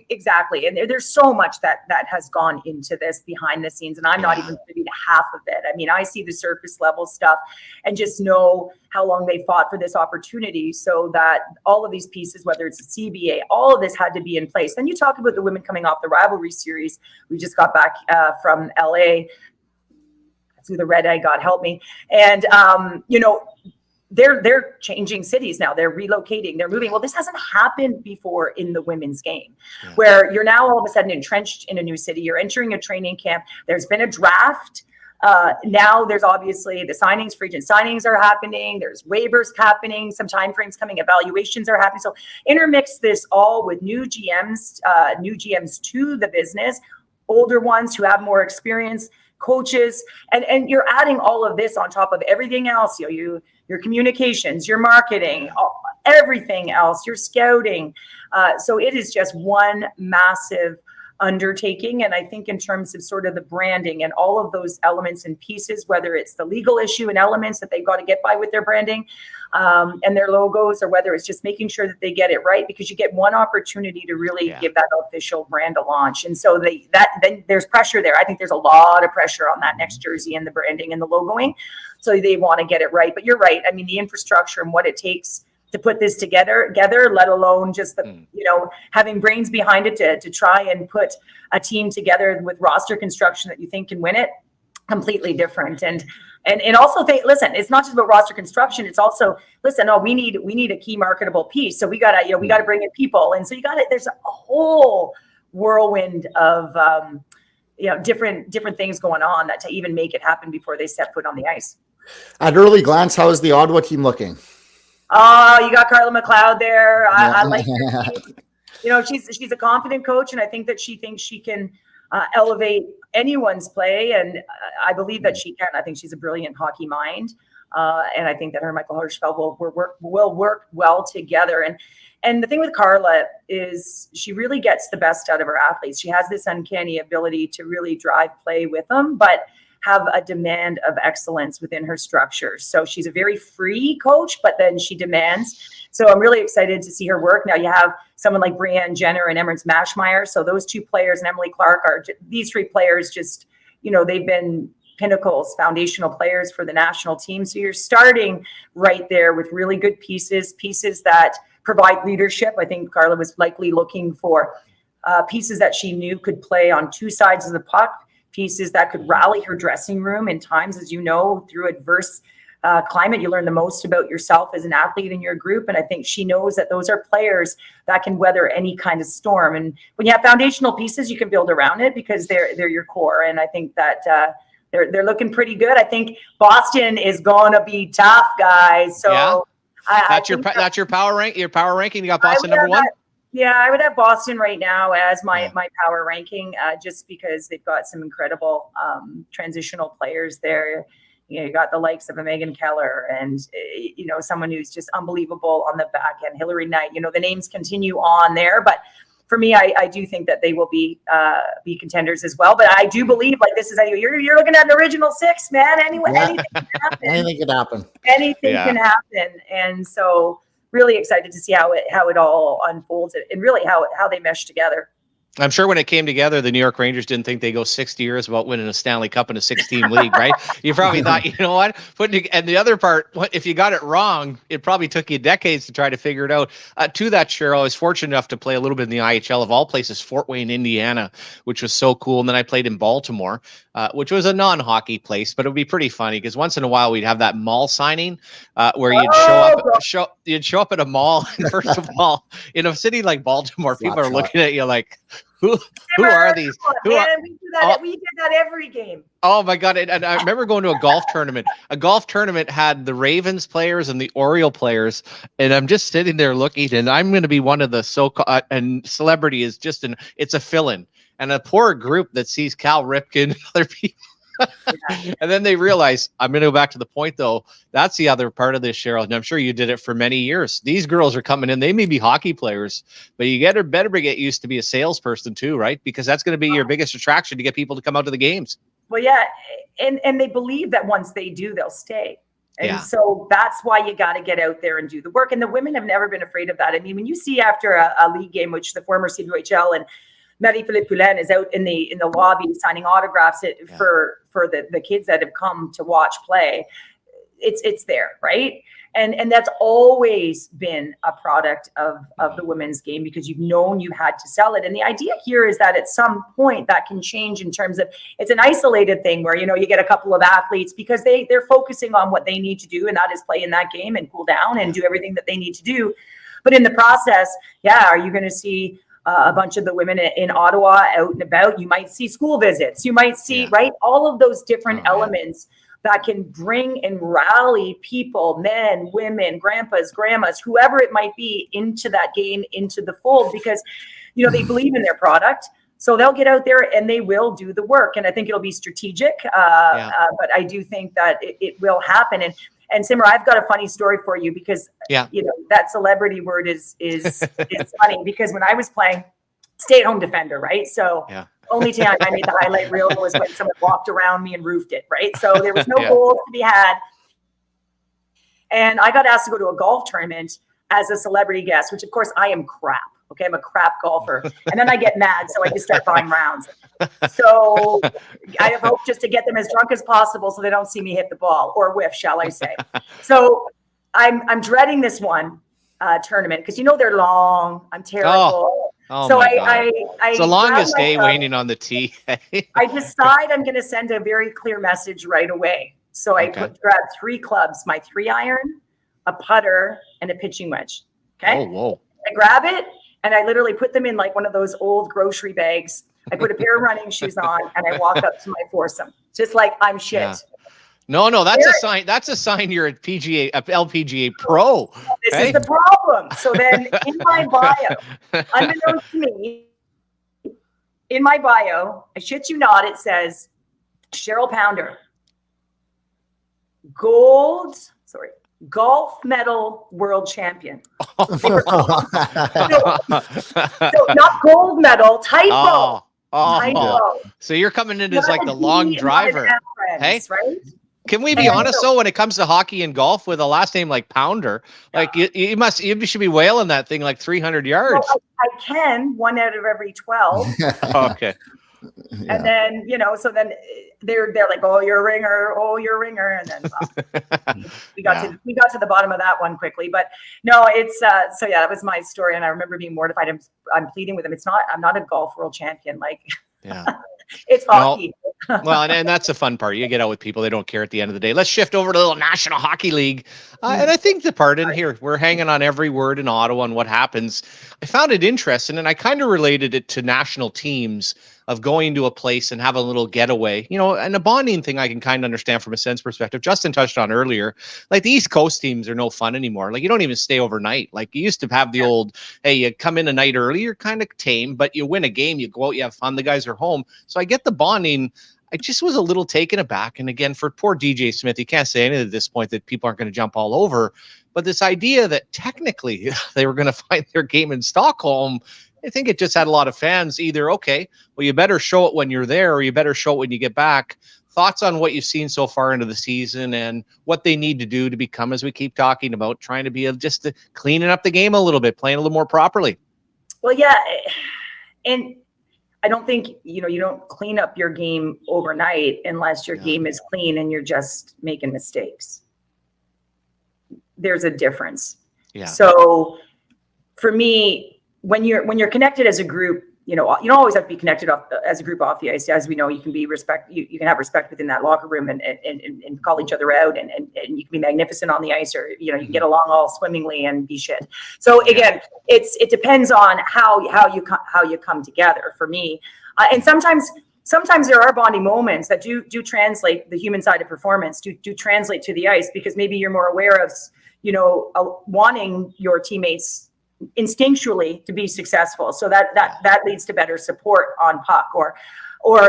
Exactly. And there's so much that has gone into this behind the scenes, and I'm not even privy to half of it. I mean, I see the surface level stuff and just know how long they fought for this opportunity, so that all of these pieces, whether it's the CBA, all of this had to be in place. Then you talk about the women coming off the rivalry series. We just got back from LA. Through the red eye, God help me. And they're changing cities now. They're relocating. They're moving. Well, this hasn't happened before in the women's game, where you're now all of a sudden entrenched in a new city. You're entering a training camp. There's been a draft. Now there's obviously the signings, free agent signings are happening. There's waivers happening. Some timeframes coming. Evaluations are happening. So intermix this all with new GMs to the business, older ones who have more experience, coaches, and you're adding all of this on top of everything else, your communications, your marketing, everything else, your scouting. So it is just one massive undertaking. And I think in terms of sort of the branding and all of those elements and pieces, whether it's the legal issue and elements that they've got to get by with their branding and their logos, or whether it's just making sure that they get it right, because you get one opportunity to really give that official brand a launch. And so then there's pressure there. I think there's a lot of pressure on that next jersey and the branding and the logoing. So they want to get it right. But you're right. I mean, the infrastructure and what it takes to put this together, let alone just the, having brains behind it to try and put a team together with roster construction that you think can win it, completely different. And also listen, it's not just about roster construction. It's also, we need a key marketable piece. So we gotta bring in people. And so there's a whole whirlwind of, different things going on that to even make it happen before they step foot on the ice. At early glance, how is the Ottawa team looking? Oh, you got Carla McLeod there. I like her. She's a confident coach, and I think that she thinks she can elevate anyone's play, and I believe that she can. I think she's a brilliant hockey mind, and I think that her and Michael Hirschfeld will work well together. And the thing with Carla is she really gets the best out of her athletes. She has this uncanny ability to really drive play with them, but have a demand of excellence within her structure. So she's a very free coach, but then she demands. So I'm really excited to see her work. Now you have someone like Brianne Jenner and Emrance Mashmeyer. So those two players and Emily Clark these three players just, they've been pinnacles, foundational players for the national team. So you're starting right there with really good pieces that provide leadership. I think Carla was likely looking for pieces that she knew could play on two sides of the puck, pieces that could rally her dressing room in times, as you know, through adverse climate. You learn the most about yourself as an athlete in your group. And I think she knows that those are players that can weather any kind of storm. And when you have foundational pieces, you can build around it because they're your core. And I think that they're looking pretty good. I think Boston is going to be tough, guys. So that's your power rank. Your power ranking. You got Boston number one. Yeah, I would have Boston right now as my power ranking, just because they've got some incredible transitional players there. You got the likes of a Megan Keller and, someone who's just unbelievable on the back end, Hillary Knight. The names continue on there. But for me, I do think that they will be contenders as well. But I do believe, like, this is you're looking at an original six, man. Anyway, anything can happen. Anything can happen. Anything can happen. And so really excited to see how it all unfolds and really how they mesh together. I'm sure when it came together, the New York Rangers didn't think they'd go 60 years without winning a Stanley Cup in a 6-team league, right? You probably thought, you know what? And the other part, if you got it wrong, it probably took you decades to try to figure it out. To that, Cheryl, I was fortunate enough to play a little bit in the IHL, of all places, Fort Wayne, Indiana, which was so cool. And then I played in Baltimore, which was a non-hockey place, but it would be pretty funny because once in a while we'd have that mall signing where you'd show up at a mall. And first of all, in a city like Baltimore, people are looking at you like, who are these? We did that every game. Oh my God. And I remember going to a golf tournament. A golf tournament had the Ravens players and the Oriole players. And I'm just sitting there looking, and I'm going to be one of the so-called, and celebrity is just it's a fill-in. And a poor group that sees Cal Ripken and other people. And then they realize, I'm going to go back to the point, though. That's the other part of this, Cheryl. And I'm sure you did it for many years. These girls are coming in. They may be hockey players, but you better get used to be a salesperson too, right? Because that's going to be your biggest attraction to get people to come out to the games. Well, yeah. And they believe that once they do, they'll stay. And so that's why you got to get out there and do the work. And the women have never been afraid of that. I mean, when you see after a league game, which the former CWHL and Marie-Philippe Poulin is out in the lobby signing autographs for the kids that have come to watch play. It's there, right? And that's always been a product of the women's game because you've known you had to sell it. And the idea here is that at some point that can change in terms of it's an isolated thing where, you get a couple of athletes because they're focusing on what they need to do, and that is play in that game and cool down and do everything that they need to do. But in the process, are you going to see a bunch of the women in Ottawa out and about? You might see school visits. You might see, right, all of those different elements that can bring and rally people, men, women, grandpas, grandmas, whoever it might be, into that game, into the fold, because, they believe in their product. So they'll get out there and they will do the work. And I think it'll be strategic. But I do think that it will happen. And Simmer, I've got a funny story for you because that celebrity word is funny because when I was playing, stay-at-home defender, right? So only time I made the highlight reel was when someone walked around me and roofed it, right? So there was no goals to be had. And I got asked to go to a golf tournament as a celebrity guest, which of course I am crap. Okay, I'm a crap golfer. And then I get mad, so I just start buying rounds. So I have hope just to get them as drunk as possible so they don't see me hit the ball or whiff, shall I say. So I'm dreading this one tournament because they're long. I'm terrible. Oh so I it's the longest day waiting on the tee. I decide I'm going to send a very clear message right away. So I grab 3 clubs, my 3-iron, a putter, and a pitching wedge. Okay. Oh, whoa. I grab it. And I literally put them in like one of those old grocery bags. I put a pair of running shoes on and I walk up to my foursome, just like I'm shit. Yeah. No, that's a sign. That's a sign you're a LPGA pro. This is the problem. So then in my bio, unbeknownst to me, in my bio, I shit you not, it says Cheryl Pounder, golf medal world champion. So not gold medal, typo. So you're coming in as like the long driver. Hey, right? Can we be honest though, when it comes to hockey and golf with a last name like Pounder, like you should be whaling that thing like 300 yards. Well, I can 1 out of every 12. Okay. And then, so then they're like, oh, you're a ringer. And then we got to the bottom of that one quickly, but no, it's, that was my story. And I remember being mortified. I'm pleading with him. I'm not a golf world champion. Like, it's hockey. Well, and that's the fun part. You get out with people, they don't care at the end of the day. Let's shift over to the little National Hockey League. And I think the part in here, we're hanging on every word in Ottawa and what happens. I found it interesting, and I kind of related it to national teams of going to a place and having a little getaway, you know, and a bonding thing I can kind of understand from a Sens perspective. Justin touched on earlier, like the East Coast teams are no fun anymore. Like you don't even stay overnight. Like you used to have the old, hey, you come in a night early, you're kind of tame, but you win a game, you go out, you have fun, the guys are home. So I get the bonding. I just was a little taken aback. And again, for poor DJ Smith, you can't say anything at this point that people aren't going to jump all over. But this idea that technically they were going to find their game in Stockholm, I think it just had a lot of fans either, okay, well, you better show it when you're there or you better show it when you get back. Thoughts on what you've seen so far into the season and what they need to do to become, as we keep talking about, trying to be just cleaning up the game a little bit, playing a little more properly? Well, yeah. And I don't think, you don't clean up your game overnight unless your game is clean and you're just making mistakes. There's a difference. Yeah. So for me, when you're connected as a group, you don't always have to be connected as a group off the ice. As we know, you can be you can have respect within that locker room and call each other out and you can be magnificent on the ice, or you can get along all swimmingly and be shit. So again, it depends on how you come together for me. And sometimes there are bonding moments that do translate the human side of performance, do translate to the ice, because maybe you're more aware of, wanting your teammates instinctually to be successful. So that leads to better support on puck, or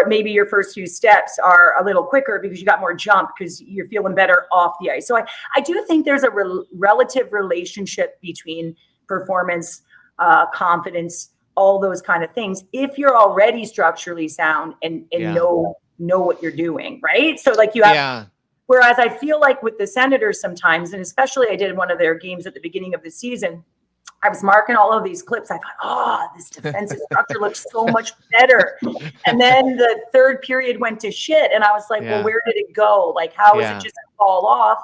maybe your first few steps are a little quicker because you got more jump because you're feeling better off the ice. So I do think there's a relative relationship between performance, confidence, all those kind of things, if you're already structurally sound and know what you're doing, right? So like you have, whereas I feel like with the Senators sometimes, and especially I did one of their games at the beginning of the season, I was marking all of these clips. I thought, this defensive structure looks so much better. And then the third period went to shit. And I was like, well, where did it go? Like, how is it just fall off?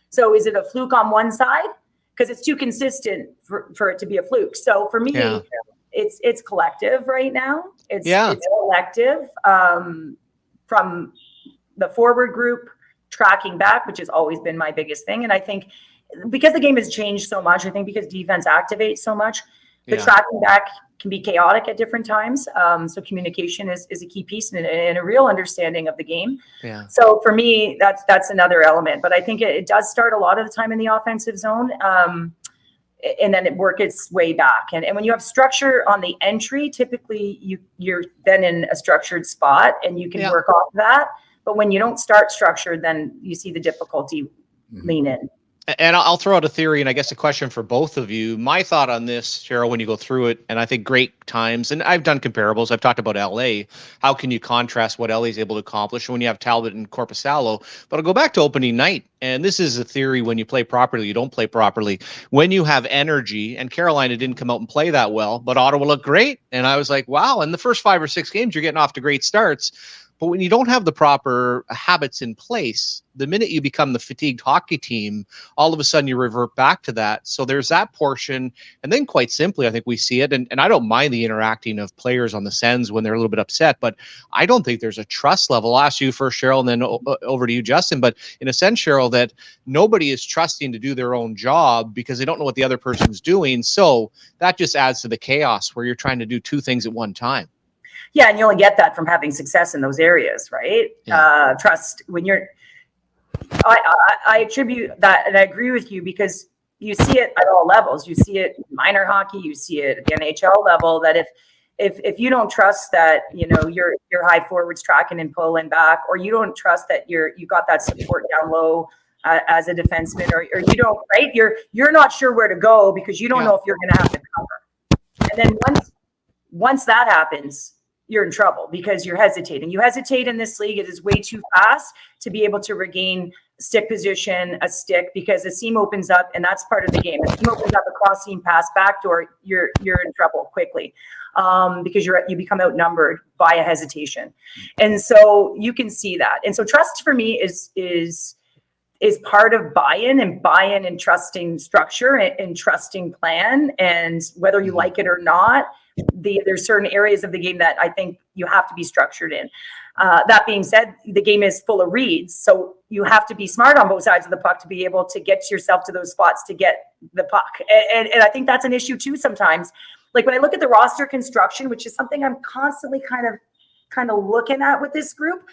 So is it a fluke on one side? Because it's too consistent for it to be a fluke. So for me, it's collective right now. It's collective from the forward group tracking back, which has always been my biggest thing. And I think because the game has changed so much, I think because defense activates so much, the tracking back can be chaotic at different times. So communication is a key piece and a real understanding of the game. Yeah. So for me, that's another element. But I think it does start a lot of the time in the offensive zone. And then it works its way back. And when you have structure on the entry, typically you're then in a structured spot and you can work off that. But when you don't start structured, then you see the difficulty lean in. And I'll throw out a theory, and I guess a question for both of you. My thought on this, Cheryl, when you go through it, and I think great times, and I've done comparables. I've talked about LA. How can you contrast what LA is able to accomplish when you have Talbot and Korpisalo? But I'll go back to opening night, and this is a theory: when you play properly, you don't play properly. When you have energy, and Carolina didn't come out and play that well, but Ottawa looked great, and I was like, wow, in the first 5 or 6 games, you're getting off to great starts. But when you don't have the proper habits in place, the minute you become the fatigued hockey team, all of a sudden you revert back to that. So there's that portion. And then quite simply, I think we see it. And I don't mind the interacting of players on the Sens when they're a little bit upset, but I don't think there's a trust level. I'll ask you first, Cheryl, and then over to you, Justin. But in a sense, Cheryl, that nobody is trusting to do their own job because they don't know what the other person's doing. So that just adds to the chaos where you're trying to do 2 things at one time. Yeah, and you only get that from having success in those areas, right? Yeah. Trust when you're. I attribute that, and I agree with you because you see it at all levels. You see it in minor hockey, you see it at the NHL level. That if you don't trust that your high forwards tracking and pulling back, or you don't trust that you got that support down low as a defenseman, or you don't, right? You're not sure where to go because you don't know if you're going to have to cover. And then once that happens, you're in trouble because you're hesitating. You hesitate in this league. It is way too fast to be able to regain stick position, a stick, because the seam opens up, and that's part of the game. The seam opens up, a cross seam pass backdoor, you're in trouble quickly because you become outnumbered by a hesitation. And so you can see that. And so trust for me is part of buy-in and trusting structure and trusting plan. And whether you like it or not, there's certain areas of the game that I think you have to be structured in. That being said, the game is full of reads. So you have to be smart on both sides of the puck to be able to get yourself to those spots to get the puck. And I think that's an issue too sometimes. Like when I look at the roster construction, which is something I'm constantly kind of kind of looking at with this group.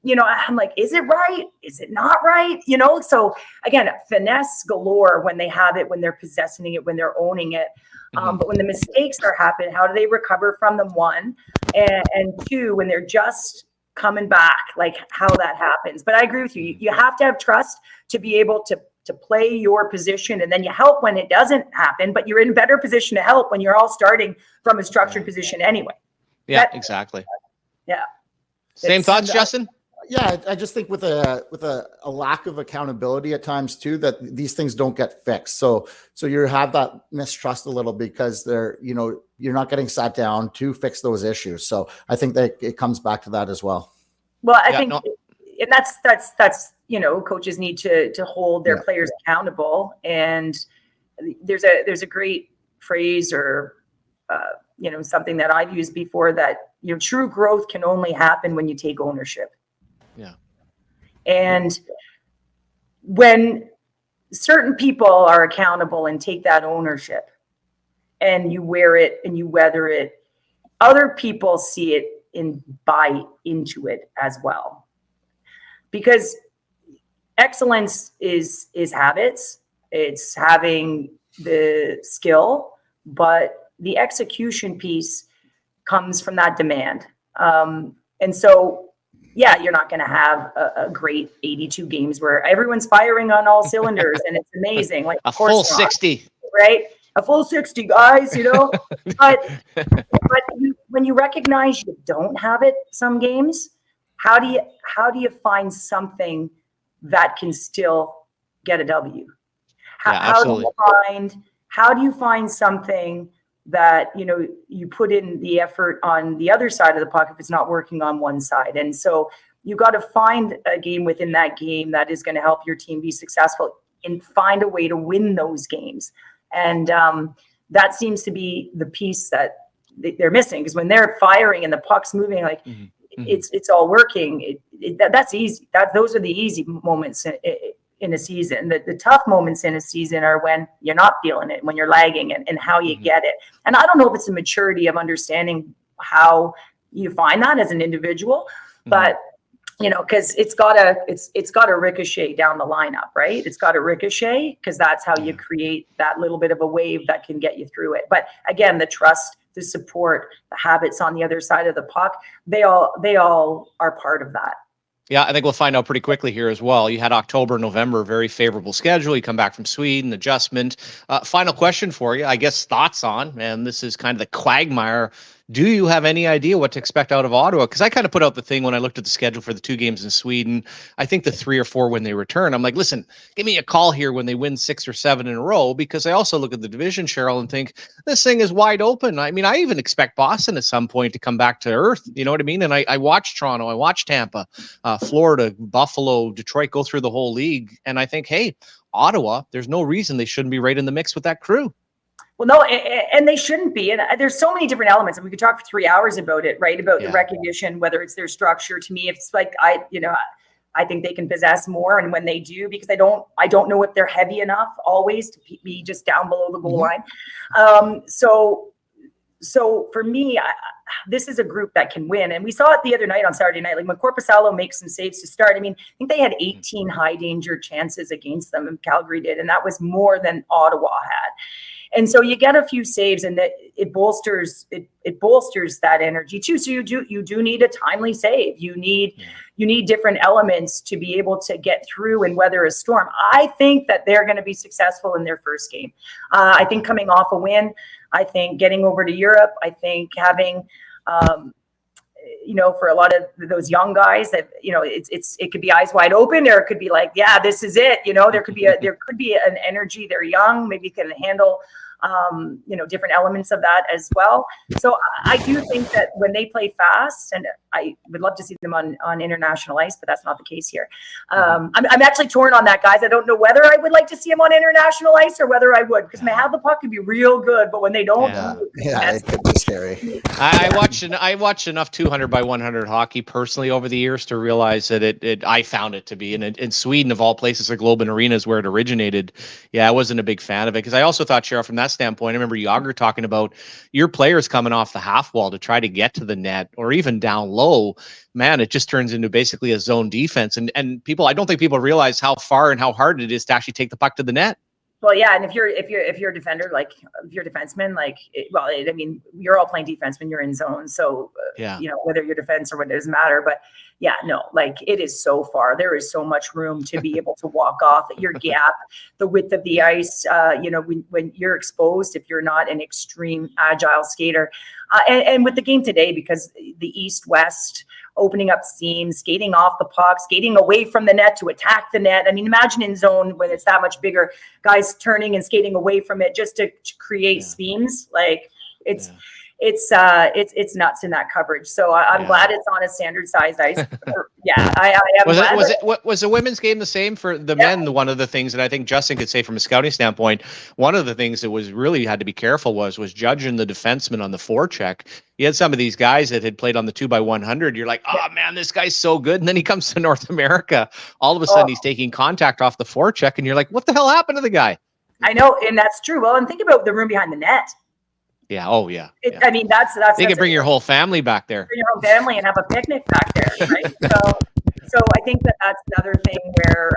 You know, I'm like, is it right? Is it not right? You know, so again, finesse galore when they have it, when they're possessing it, when they're owning it. But when the mistakes are happening, how do they recover from them? One, and two, when they're just coming back, like how that happens. But I agree with you. You have to have trust to be able to play your position, and then you help when it doesn't happen, but you're in a better position to help when you're all starting from a structured position anyway. Yeah, exactly. Yeah. Same thoughts, Justin? Yeah, I just think with a lack of accountability at times too, that these things don't get fixed. So you have that mistrust a little because they're, you know, you're not getting sat down to fix those issues. So I think that it comes back to that as well. Well, I think, and that's you know, coaches need to hold their players accountable. And there's a great phrase or you know, something that I've used before, that, you know, true growth can only happen when you take ownership. Yeah. And when certain people are accountable and take that ownership, and you wear it and you weather it, other people see it and buy into it as well. Because excellence is habits. It's having the skill, but the execution piece comes from that demand. And so, yeah, you're not going to have a great 82 games where everyone's firing on all cylinders and it's amazing. Like a full 60, right? A full 60, guys, you know. but when you recognize you don't have it some games, how do you find something that can still get a W? How do you find something that, you know, you put in the effort on the other side of the puck if it's not working on one side? And so you got to find a game within that game that is going to help your team be successful and find a way to win those games. And that seems to be the piece that they're missing, because when they're firing and the puck's moving, like it's all working. That's easy. Those are the easy moments in a season. The tough moments in a season are when you're not feeling it, when you're lagging, and how you get it. And I don't know if it's a maturity of understanding how you find that as an individual, but you know, because it's got to ricochet down the lineup, right? It's got to ricochet, because that's how you create that little bit of a wave that can get you through it. But again, the trust, the support, the habits on the other side of the puck, they all are part of that. Yeah, I think we'll find out pretty quickly here as well. You had October, November, very favorable schedule. You come back from Sweden, adjustment. Final question for you, I guess, thoughts on, and this is kind of the quagmire. Do you have any idea what to expect out of Ottawa? Because I kind of put out the thing when I looked at the schedule for the 2 games in Sweden. I think the 3 or 4 when they return. I'm like, listen, give me a call here when they win 6 or 7 in a row, because I also look at the division, Cheryl, and think this thing is wide open. I mean, I even expect Boston at some point to come back to earth. You know what I mean? And I watch Toronto, I watch Tampa, Florida, Buffalo, Detroit go through the whole league. And I think, hey, Ottawa, there's no reason they shouldn't be right in the mix with that crew. Well, no, and they shouldn't be. And there's so many different elements, and we could talk for 3 hours about it, right? About the recognition, whether it's their structure. To me, it's like I think they can possess more, and when they do, because I don't know if they're heavy enough always to be just down below the goal line. So for me, this is a group that can win, and we saw it the other night on Saturday night. Like when Korpisalo makes some saves to start. I mean, I think they had 18 high danger chances against them, and Calgary did, and that was more than Ottawa had. And so you get a few saves, and that it bolsters that energy too. So you do need a timely save. You need different elements to be able to get through and weather a storm. I think that they're going to be successful in their first game. I think coming off a win, I think getting over to Europe, I think having for a lot of those young guys that, it could be eyes wide open, or it could be like, yeah, this is it. There could be an energy. They're young, maybe can handle different elements of that as well. So I do think that when they play fast, and I would love to see them on international ice, but that's not the case here. I'm actually torn on that, guys. I don't know whether I would like to see them on international ice or whether I would, because when they have the puck, could be real good, but when they don't, it could be scary. I watched enough 200 by 100 hockey personally over the years to realize that I found it to be, and in Sweden of all places, the Globen Arena is where it originated. Yeah, I wasn't a big fan of it, because I also thought, Cheryl, from that standpoint, I remember Yager talking about your players coming off the half wall to try to get to the net or even down low. Man, it just turns into basically a zone defense. And people, I don't think people realize how far and how hard it is to actually take the puck to the net. Well, yeah, and if you're a defender, like if you're a defenseman, like I mean, you're all playing defense when you're in zone. So you know, whether you're defense or what, it doesn't matter. But yeah, no, like it is so far. There is so much room to be able to walk off your gap, the width of the ice. You know, when you're exposed, if you're not an extreme agile skater, and with the game today, because the East-West opening up seams, skating off the puck, skating away from the net to attack the net. I mean, imagine in zone when it's that much bigger, guys turning and skating away from it just to create seams. Like it's nuts in that coverage. So I'm glad it's on a standard sized ice. I am. Was the women's game the same for the men? One of the things that I think Justin could say from a scouting standpoint, one of the things that was really had to be careful was judging the defenseman on the forecheck. You had some of these guys that had played on the 2x100. You're like, oh man, this guy's so good. And then he comes to North America. All of a sudden he's taking contact off the forecheck. And you're like, what the hell happened to the guy? I know. And that's true. Well, and think about the room behind the net. Yeah. Oh yeah. I mean, that's you can bring your whole family back there. Bring your whole family and have a picnic back there. Right. So I think that's another thing where,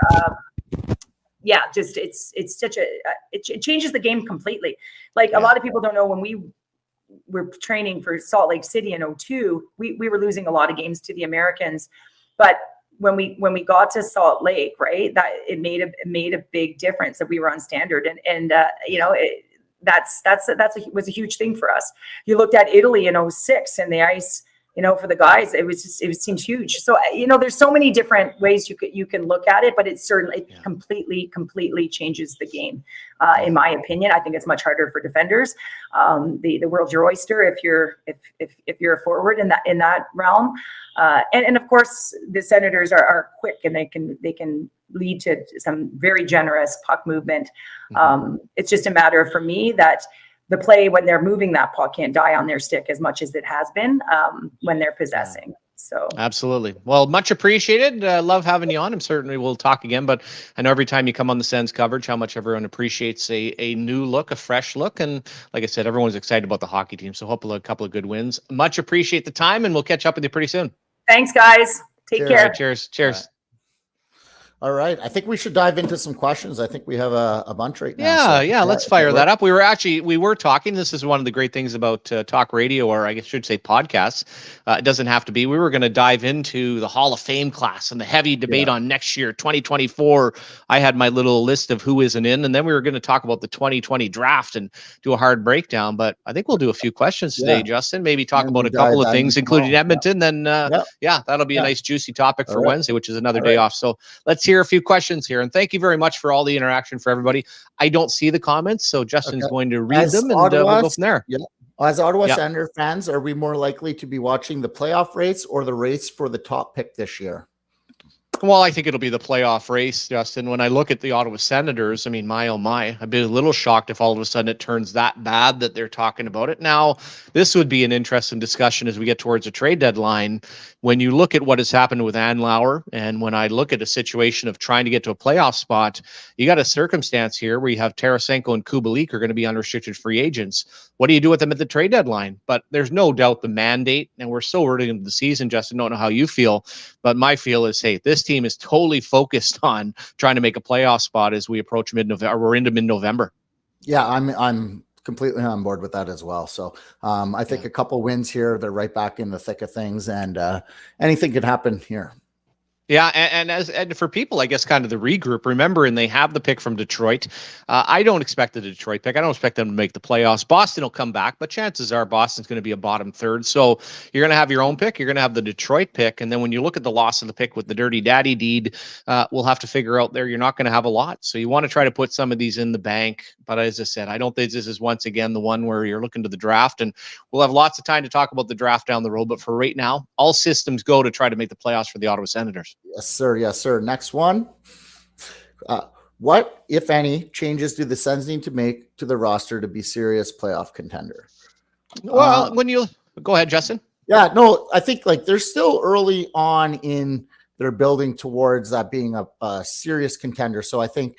just it's such it changes the game completely. Like a lot of people don't know, when we were training for Salt Lake City in 2002, we were losing a lot of games to the Americans, but when we got to Salt Lake, right, that it made a big difference that we were on standard, and you know, was a huge thing for us. You looked at Italy in 2006 and the ice, you know, for the guys, it seems huge. So, you know, there's so many different ways you can look at it, but it completely changes the game. In my opinion, I think it's much harder for defenders. The world's your oyster if you're a forward in that realm. And of course the Senators are quick, and they can lead to some very generous puck movement. It's just a matter for me that the play when they're moving that puck can't die on their stick as much as it has been when they're possessing. So absolutely. Well, much appreciated. Love having you on. I'm certainly we'll talk again, but I know every time you come on the Sens coverage, how much everyone appreciates a new look, a fresh look. And like I said, everyone's excited about the hockey team. So hopefully a couple of good wins. Much appreciate the time, and we'll catch up with you pretty soon. Thanks, guys. Take care. Right, cheers. Cheers. All right. I think we should dive into some questions. I think we have a bunch right now. Yeah. Let's fire that up. We were talking. This is one of the great things about talk radio, or I guess I should say podcasts. It doesn't have to be. We were going to dive into the Hall of Fame class and the heavy debate on next year, 2024. I had my little list of who isn't in, and then we were going to talk about the 2020 draft and do a hard breakdown. But I think we'll do a few questions today, Justin. Maybe talk about a couple of things, including Edmonton. Then, that'll be a nice juicy topic for Wednesday, which is another day off. So let's hear a few questions here, and thank you very much for all the interaction for everybody. I don't see the comments, so Justin's going to read them, and we'll go from there. As Ottawa Senator fans, are we more likely to be watching the playoff race or the race for the top pick this year? Well, I think it'll be the playoff race, Justin. When I look at the Ottawa Senators, I mean, my oh my, I'd be a little shocked if all of a sudden it turns that bad that they're talking about it. Now, this would be an interesting discussion as we get towards a trade deadline. When you look at what has happened with Andlauer, and when I look at a situation of trying to get to a playoff spot, you got a circumstance here where you have Tarasenko and Kubalik are going to be unrestricted free agents. What do you do with them at the trade deadline? But there's no doubt the mandate, and we're so early into the season, Justin, don't know how you feel, but my feel is, hey, this team is totally focused on trying to make a playoff spot as we approach mid-November. We're into mid-November. Yeah, I'm completely on board with that as well. So I think a couple wins here, they're right back in the thick of things, and anything could happen here. Yeah, and for people, I guess, kind of the regroup, remember, and they have the pick from Detroit. I don't expect the Detroit pick. I don't expect them to make the playoffs. Boston will come back, but chances are Boston's going to be a bottom third. So you're going to have your own pick. You're going to have the Detroit pick. And then when you look at the loss of the pick with the Dirty Daddy deed, we'll have to figure out there you're not going to have a lot. So you want to try to put some of these in the bank. But as I said, I don't think this is once again the one where you're looking to the draft. And we'll have lots of time to talk about the draft down the road. But for right now, all systems go to try to make the playoffs for the Ottawa Senators. Yes, sir. Yes, sir. Next one. What, if any, changes do the Sens need to make to the roster to be serious playoff contender? Well, when you go ahead, Justin. Yeah, no, I think like they're still early on in they're building towards that being a serious contender. So I think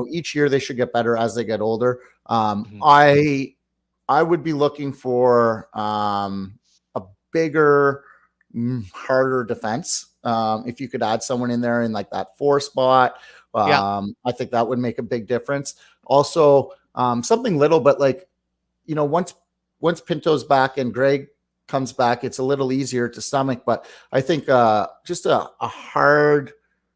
each year they should get better as they get older. I would be looking for a bigger, harder defense. If you could add someone in there in like that 4 spot, I think that would make a big difference. Also, something little, but like, once Pinto's back and Greg comes back, it's a little easier to stomach. But I think just a hard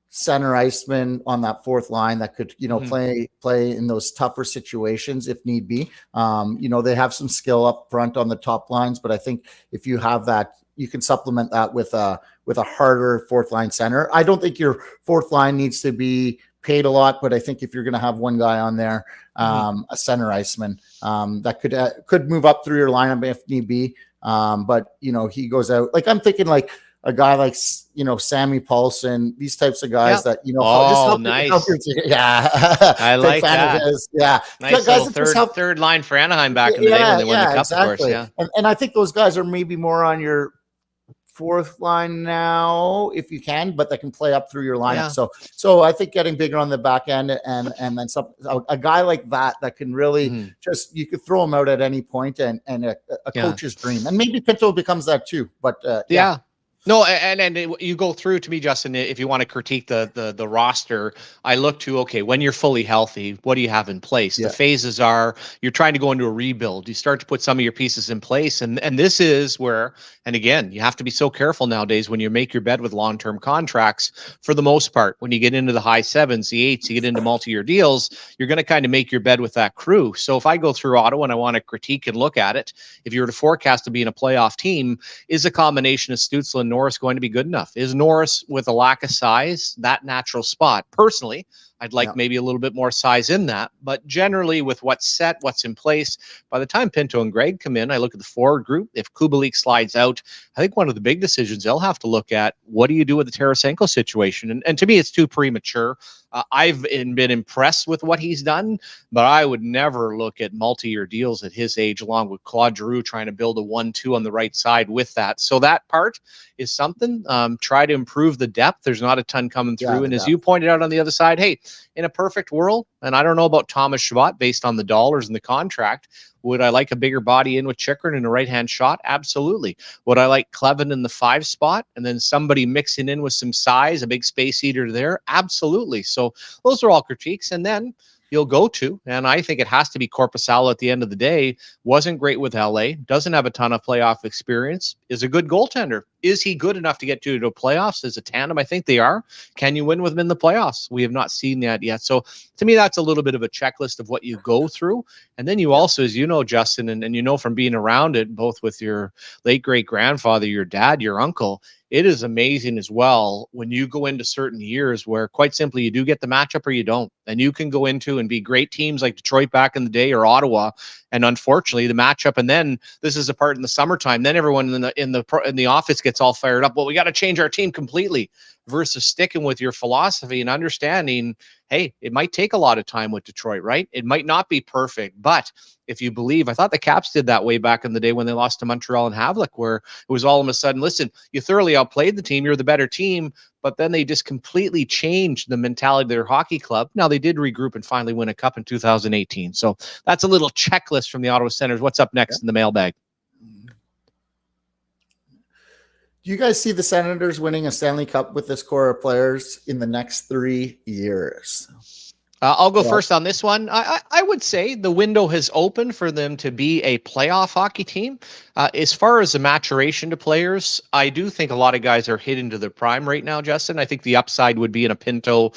center iceman on that 4th line that could, play in those tougher situations if need be. They have some skill up front on the top lines, but I think if you have that, you can supplement that with a harder 4th line center. I don't think your 4th line needs to be paid a lot, but I think if you're going to have one guy on there, a center iceman that could move up through your lineup if need be. But he goes out. Like I'm thinking like a guy like Sammy Paulson, these types of guys that nice. I like that. Yeah, nice guys little third line for Anaheim back in the day when they won the cup, exactly. of course. And I think those guys are maybe more on your 4th line now, if you can, but they can play up through your lineup. So I think getting bigger on the back end and then a guy like that can really just, you could throw him out at any point and a coach's dream. And maybe Pinto becomes that too. But No, and you go through, to me, Justin, if you want to critique the roster, I look to, okay, when you're fully healthy, what do you have in place? The phases are, you're trying to go into a rebuild. You start to put some of your pieces in place. And this is where, and again, you have to be so careful nowadays when you make your bed with long-term contracts. For the most part, when you get into the high 7s, the 8s, you get into multi-year deals, you're going to kind of make your bed with that crew. So if I go through Ottawa and I want to critique and look at it, if you were to forecast to be in a playoff team, is a combination of Stutzle and Norris going to be good enough? Is Norris, with a lack of size, that natural spot? Personally, I'd like maybe a little bit more size in that, but generally with what's set, what's in place, by the time Pinto and Greg come in, I look at the forward group. If Kubalik slides out, I think one of the big decisions they'll have to look at, what do you do with the Tarasenko situation? And to me, it's too premature. I've been impressed with what he's done, but I would never look at multi-year deals at his age, along with Claude Giroux trying to build a 1-2 on the right side with that. So that part is something. Try to improve the depth. There's not a ton coming through. And as you pointed out on the other side, hey, in a perfect world, and I don't know about Thomas Shabbat based on the dollars and the contract, would I like a bigger body in with Chychrun and a right-hand shot? Absolutely. Would I like Clevin in the 5 spot and then somebody mixing in with some size, a big space eater there? Absolutely. So those are all critiques. And then you'll go to, and I think it has to be Korpisalo at the end of the day. Wasn't great with LA, doesn't have a ton of playoff experience, is a good goaltender. Is he good enough to get to the playoffs as a tandem? I think they are. Can you win with him in the playoffs? We have not seen that yet. So to me, that's a little bit of a checklist of what you go through. And then you also, as you know, Justin, and you know from being around it, both with your late great grandfather, your dad, your uncle, it is amazing as well when you go into certain years where quite simply you do get the matchup or you don't. And you can go into and be great teams like Detroit back in the day or Ottawa. And unfortunately, the matchup, and then this is a part in the summertime, then everyone in the office gets all fired up. Well, we got to change our team completely, versus sticking with your philosophy and understanding, hey, it might take a lot of time with Detroit, right? It might not be perfect, but if you believe, I thought the Caps did that way back in the day when they lost to Montreal and Havlik, where it was all of a sudden, listen, you thoroughly outplayed the team, you're the better team, but then they just completely changed the mentality of their hockey club. Now, they did regroup and finally win a cup in 2018. So that's a little checklist from the Ottawa Senators. What's up next in the mailbag? Do you guys see the Senators winning a Stanley Cup with this core of players in the next 3 years? I'll go first on this one. I would say the window has opened for them to be a playoff hockey team. As far as the maturation to players, I do think a lot of guys are hitting to their prime right now, Justin. I think the upside would be in a Pinto,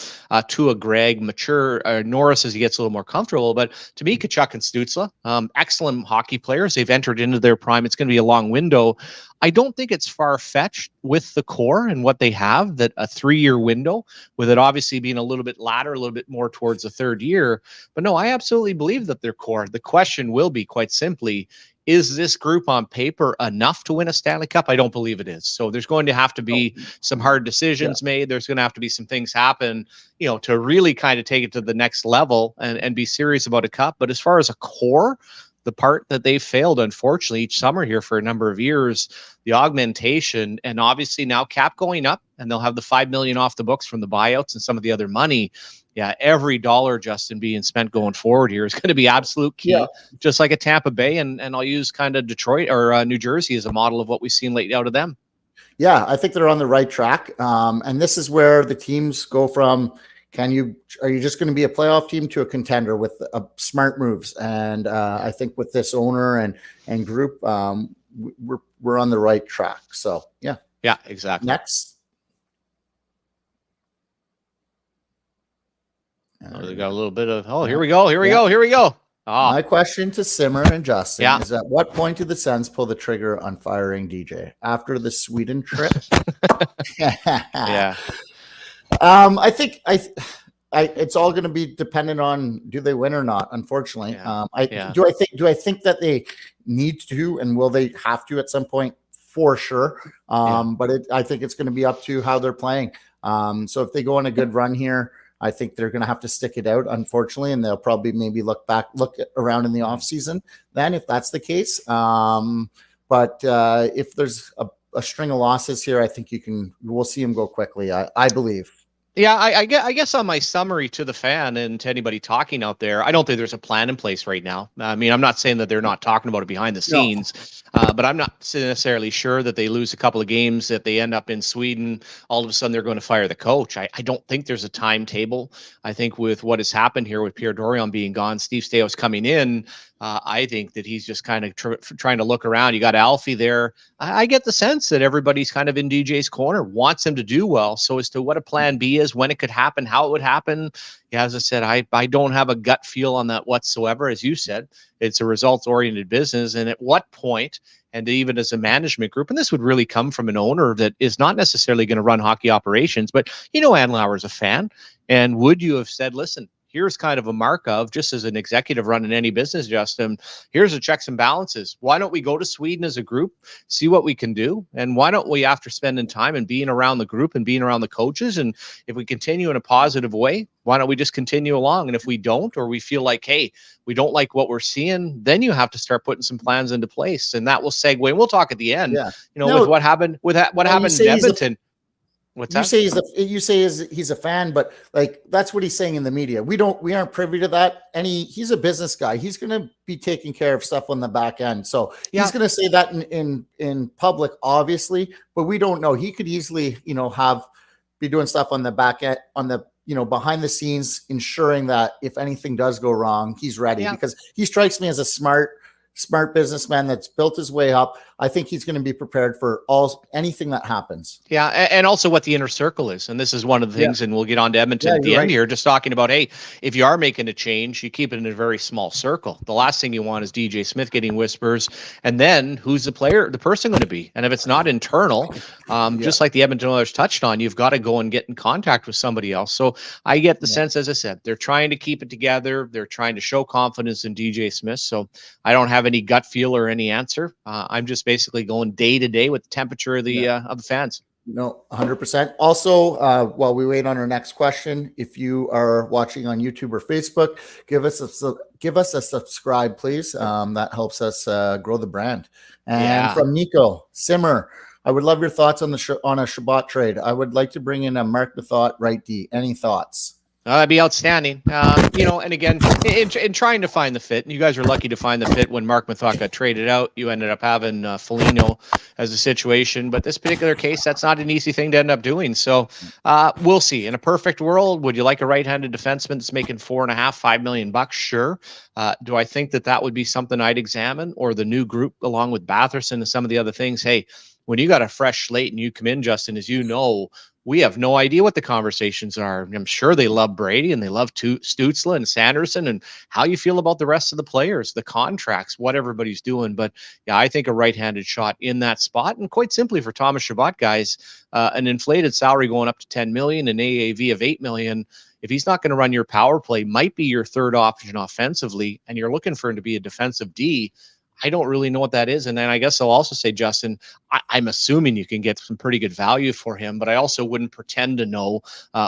to a Greg, mature, Norris as he gets a little more comfortable. But to me, Tkachuk and Stutzle, excellent hockey players. They've entered into their prime. It's going to be a long window. I don't think it's far-fetched with the core and what they have, that a 3-year window, with it obviously being a little bit latter, a little bit more towards the 3rd year. But no, I absolutely believe that they're core. The question will be, quite simply, is this group on paper enough to win a Stanley Cup? I don't believe it is. So there's going to have to be some hard decisions made. There's going to have to be some things happen, to really kind of take it to the next level and be serious about a cup. But as far as a core, the part that they failed, unfortunately, each summer here for a number of years, the augmentation, and obviously now cap going up, and they'll have the $5 million off the books from the buyouts and some of the other money. Yeah, every dollar, Justin, being spent going forward here is going to be absolute key, just like a Tampa Bay, and I'll use kind of Detroit or New Jersey as a model of what we've seen lately out of them. Yeah, I think they're on the right track. And this is where the teams go from, are you just going to be a playoff team to a contender with smart moves? And I think with this owner and group, we're on the right track. So, yeah. Yeah, exactly. Next. They got a little bit of, here we go. Oh. My question to Simmer and Justin is, at what point do the Sens pull the trigger on firing DJ? After the Sweden trip? Yeah. I think it's all going to be dependent on, do they win or not, unfortunately. Do I think that they need to, and will they have to at some point? For sure. But I think it's going to be up to how they're playing. So if they go on a good run here, I think they're going to have to stick it out, unfortunately, and they'll probably maybe look around in the off season then, if that's the case. But if there's a string of losses here, I think we'll see them go quickly. I believe. Yeah, I guess on my summary to the fan and to anybody talking out there, I don't think there's a plan in place right now. I mean, I'm not saying that they're not talking about it behind the scenes, but I'm not necessarily sure that they lose a couple of games, that they end up in Sweden, all of a sudden they're going to fire the coach. I don't think there's a timetable. I think with what has happened here with Pierre Dorion being gone, Steve Staios coming in, I think that he's just kind of trying to look around. You got Alfie there. I get the sense that everybody's kind of in DJ's corner, wants him to do well. So as to what a plan B is, when it could happen, how it would happen, yeah, as I said, I don't have a gut feel on that whatsoever. As you said, it's a results-oriented business. And at what point, and even as a management group, and this would really come from an owner that is not necessarily going to run hockey operations, but Ann Lauer's a fan. And would you have said, listen, here's kind of a mark of, just as an executive running any business, Justin, here's the checks and balances. Why don't we go to Sweden as a group, see what we can do? And why don't we, after spending time and being around the group and being around the coaches, and if we continue in a positive way, why don't we just continue along? And if we don't, or we feel like, hey, we don't like what we're seeing, then you have to start putting some plans into place. And that will segue. And we'll talk at the end, with what happened, what happened in Edmonton. You say he's a fan, but like that's what he's saying in the media. We aren't privy to that. He's a business guy. He's going to be taking care of stuff on the back end. So he's going to say that in public, obviously, but we don't know. He could easily, be doing stuff on the back end, on the behind the scenes, ensuring that if anything does go wrong, he's ready, because he strikes me as a smart businessman that's built his way up. I think he's going to be prepared for anything that happens. Yeah, and also what the inner circle is. And this is one of the things, and we'll get on to Edmonton at the end here, just talking about, hey, if you are making a change, you keep it in a very small circle. The last thing you want is DJ Smith getting whispers, and then who's the person going to be? And if it's not internal, just like the Edmonton Oilers touched on, you've got to go and get in contact with somebody else. So I get the sense, as I said, they're trying to keep it together. They're trying to show confidence in DJ Smith. So I don't have any gut feel or any answer. I'm just basically going day to day with the temperature of the fans. 100%. Also, while we wait on our next question, if you are watching on YouTube or Facebook, give us a subscribe, please. That helps us grow the brand. And from Nico Simmer, I would love your thoughts on a Shabbat trade. I would like to bring in a Mark Methot right D. Any thoughts? That'd be outstanding. And again, in trying to find the fit, and you guys were lucky to find the fit when Mark Methot got traded out. You ended up having Foligno as a situation, but this particular case, that's not an easy thing to end up doing. So we'll see. In a perfect world, would you like a right-handed defenseman that's making $4.5 million? Sure. Do I think that would be something I'd examine, or the new group along with Batherson and some of the other things? Hey, when you got a fresh slate and you come in, Justin, as you know, we have no idea what the conversations are. I'm sure they love Brady and they love Stutzle and Sanderson, and how you feel about the rest of the players, the contracts, what everybody's doing. But yeah, I think a right-handed shot in that spot, and quite simply for Thomas Shabbat, guys, an inflated salary going up to $10 million, an AAV of $8 million. If he's not going to run your power play, might be your third option offensively, and you're looking for him to be a defensive D, I don't really know what that is. And then I guess I'll also say, Justin, I'm assuming you can get some pretty good value for him, but I also wouldn't pretend to know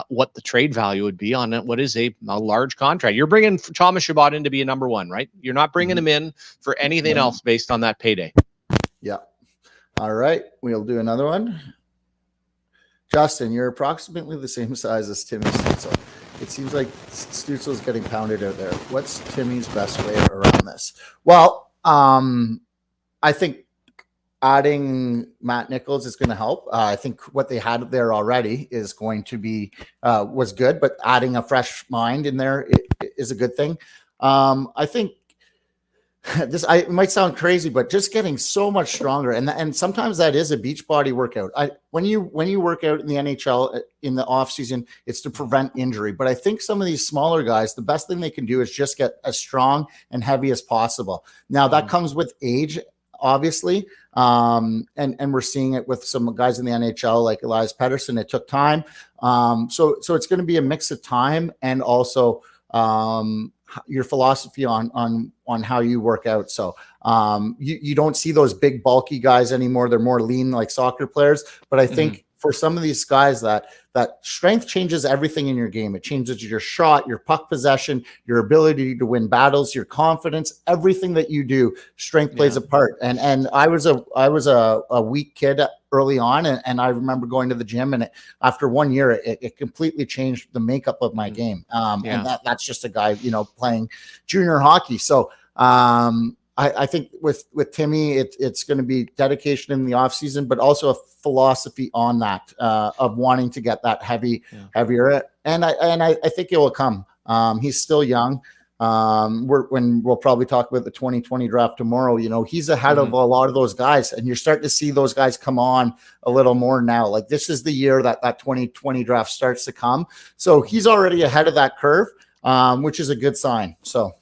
what the trade value would be on what is a large contract. You're bringing Thomas Shabbat in to be a number one, right? You're not bringing him in for anything else based on that payday. Yeah. All right. We'll do another one. Justin, you're approximately the same size as Timmy Stutzle. It seems like Stutzle's getting pounded out there. What's Timmy's best way around this? Well, I think adding Matt Nichols is going to help. I think what they had there already is going to be was good, but adding a fresh mind in there is a good thing. I think it might sound crazy, but just getting so much stronger, and sometimes that is a beach body workout. When you work out in the NHL in the off season, it's to prevent injury. But I think some of these smaller guys, the best thing they can do is just get as strong and heavy as possible. Now that comes with age, obviously, and we're seeing it with some guys in the NHL like Elias Pettersson. It took time, so it's going to be a mix of time and also your philosophy on how you work out. So you don't see those big bulky guys anymore. They're more lean like soccer players. But I think for some of these guys that strength changes everything in your game. It changes your shot, your puck possession, your ability to win battles, your confidence, everything that you do. Strength plays a part. And I was a weak kid early on, and I remember going to the gym, and after 1 year, it completely changed the makeup of my game. And that's just a guy, playing junior hockey. So I think with Timmy, it's going to be dedication in the off season, but also a philosophy on that of wanting to get that heavier. And I think it will come. He's still young. We'll probably talk about the 2020 draft tomorrow. He's ahead of a lot of those guys, and you're starting to see those guys come on a little more now. Like this is the year that 2020 draft starts to come. So he's already ahead of that curve, which is a good sign. So.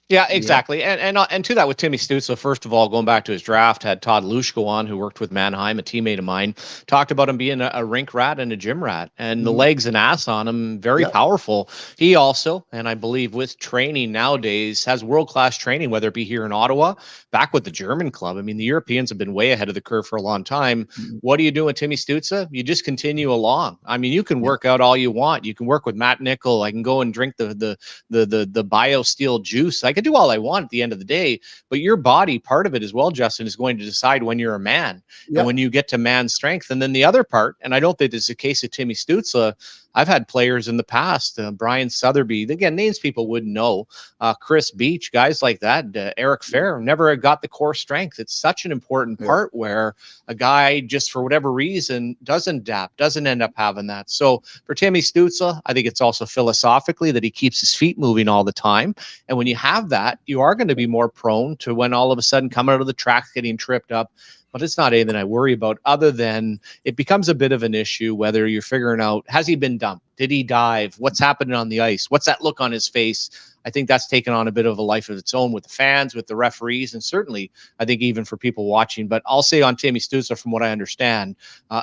Yeah, exactly. And to that with Timmy Stutzle, first of all, going back to his draft, had Todd Lushko on, who worked with Mannheim, a teammate of mine, talked about him being a rink rat and a gym rat, and the legs and ass on him, very powerful. He also, and I believe with training nowadays, has world-class training, whether it be here in Ottawa, back with the German club. I mean, the Europeans have been way ahead of the curve for a long time. What do you do with Timmy Stutzle? You just continue along. I mean, you can work out all you want. You can work with Matt Nichol. I can go and drink the BioSteel juice. I can do all I want at the end of the day, but your body, part of it as well, Justin, is going to decide when you're a man and when you get to man strength. And then the other part, and I don't think this is the case of Timmy Stutzle, I've had players in the past, Brian Sotheby, again, names people wouldn't know, Chris Beach, guys like that, Eric Fair, never got the core strength. It's such an important part where a guy, just for whatever reason, doesn't adapt, doesn't end up having that. So for Timmy Stutzle, I think it's also philosophically that he keeps his feet moving all the time. And when you have that, you are going to be more prone to when all of a sudden coming out of the track, getting tripped up. But it's not anything I worry about, other than it becomes a bit of an issue whether you're figuring out, has he been dumped? Did he dive? What's happening on the ice? What's that look on his face? I think that's taken on a bit of a life of its own with the fans, with the referees, and certainly I think even for people watching. But I'll say on Timmy Stutzle, from what I understand,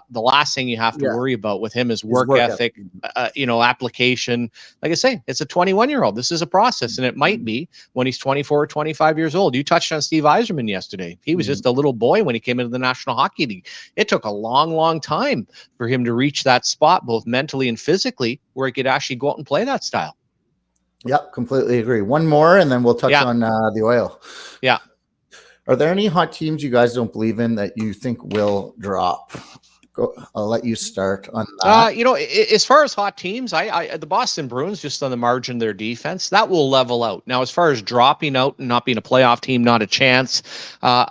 the last thing you have to worry about with him is work ethic, application. Like I say, it's a 21-year-old. This is a process, and it might be when he's 24 or 25 years old. You touched on Steve Yzerman yesterday. He was just a little boy when he came into the National Hockey League. It took a long, long time for him to reach that spot, both mentally and physically, where he could actually go out and play that style. Yep, completely agree. One more, and then we'll touch on the Oil. Yeah. Are there any hot teams you guys don't believe in that you think will drop? I'll let you start on that. As far as hot teams, the Boston Bruins, just on the margin of their defense, that will level out. Now, as far as dropping out and not being a playoff team, not a chance.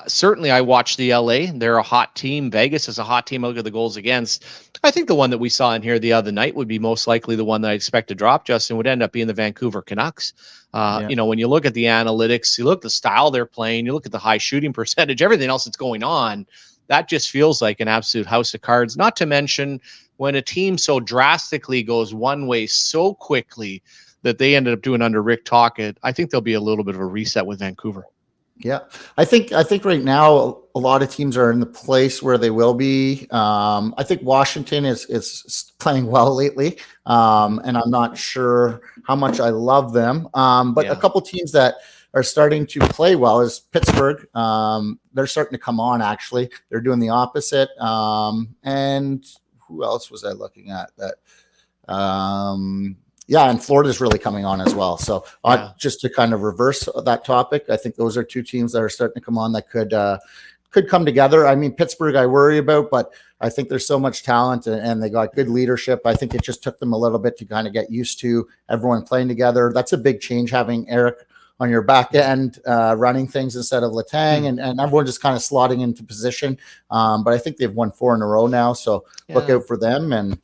Certainly, I watch the LA. They're a hot team. Vegas is a hot team. I look at the goals against. I think the one that we saw in here the other night would be most likely the one that I expect to drop, Justin, would end up being the Vancouver Canucks. When you look at the analytics, you look at the style they're playing, you look at the high shooting percentage, everything else that's going on, that just feels like an absolute house of cards. Not to mention when a team so drastically goes one way so quickly that they ended up doing under Rick Tocchet, I think there'll be a little bit of a reset with Vancouver. Yeah, I think right now a lot of teams are in the place where they will be. I think Washington is playing well lately, and I'm not sure how much I love them. But a couple teams that are starting to play well is Pittsburgh. They're starting to come on, actually. They're doing the opposite. And who else was I looking at that? And Florida's really coming on as well. So just to kind of reverse that topic, I think those are two teams that are starting to come on that could come together. I mean, Pittsburgh I worry about, but I think there's so much talent and they got good leadership. I think it just took them a little bit to kind of get used to everyone playing together. That's a big change, having Eric on your back end running things instead of Letang, and everyone just kind of slotting into position. But I think they've won 4 in a row now, so look out for them. And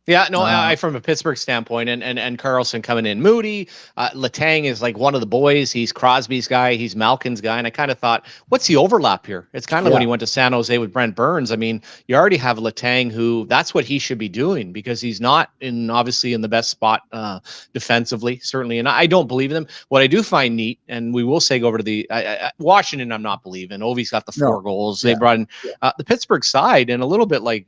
I from a Pittsburgh standpoint, and Carlson coming in, Moody, Letang is like one of the boys. He's Crosby's guy. He's Malkin's guy. And I kind of thought, what's the overlap here? It's kind of when he went to San Jose with Brent Burns. I mean, you already have Letang, who that's what he should be doing, because he's not obviously in the best spot defensively, certainly. And I don't believe in them. What I do find neat, and we will say go over to the Washington, I'm not believing. Ovi's got the 4 goals. They brought in the Pittsburgh side, and a little bit like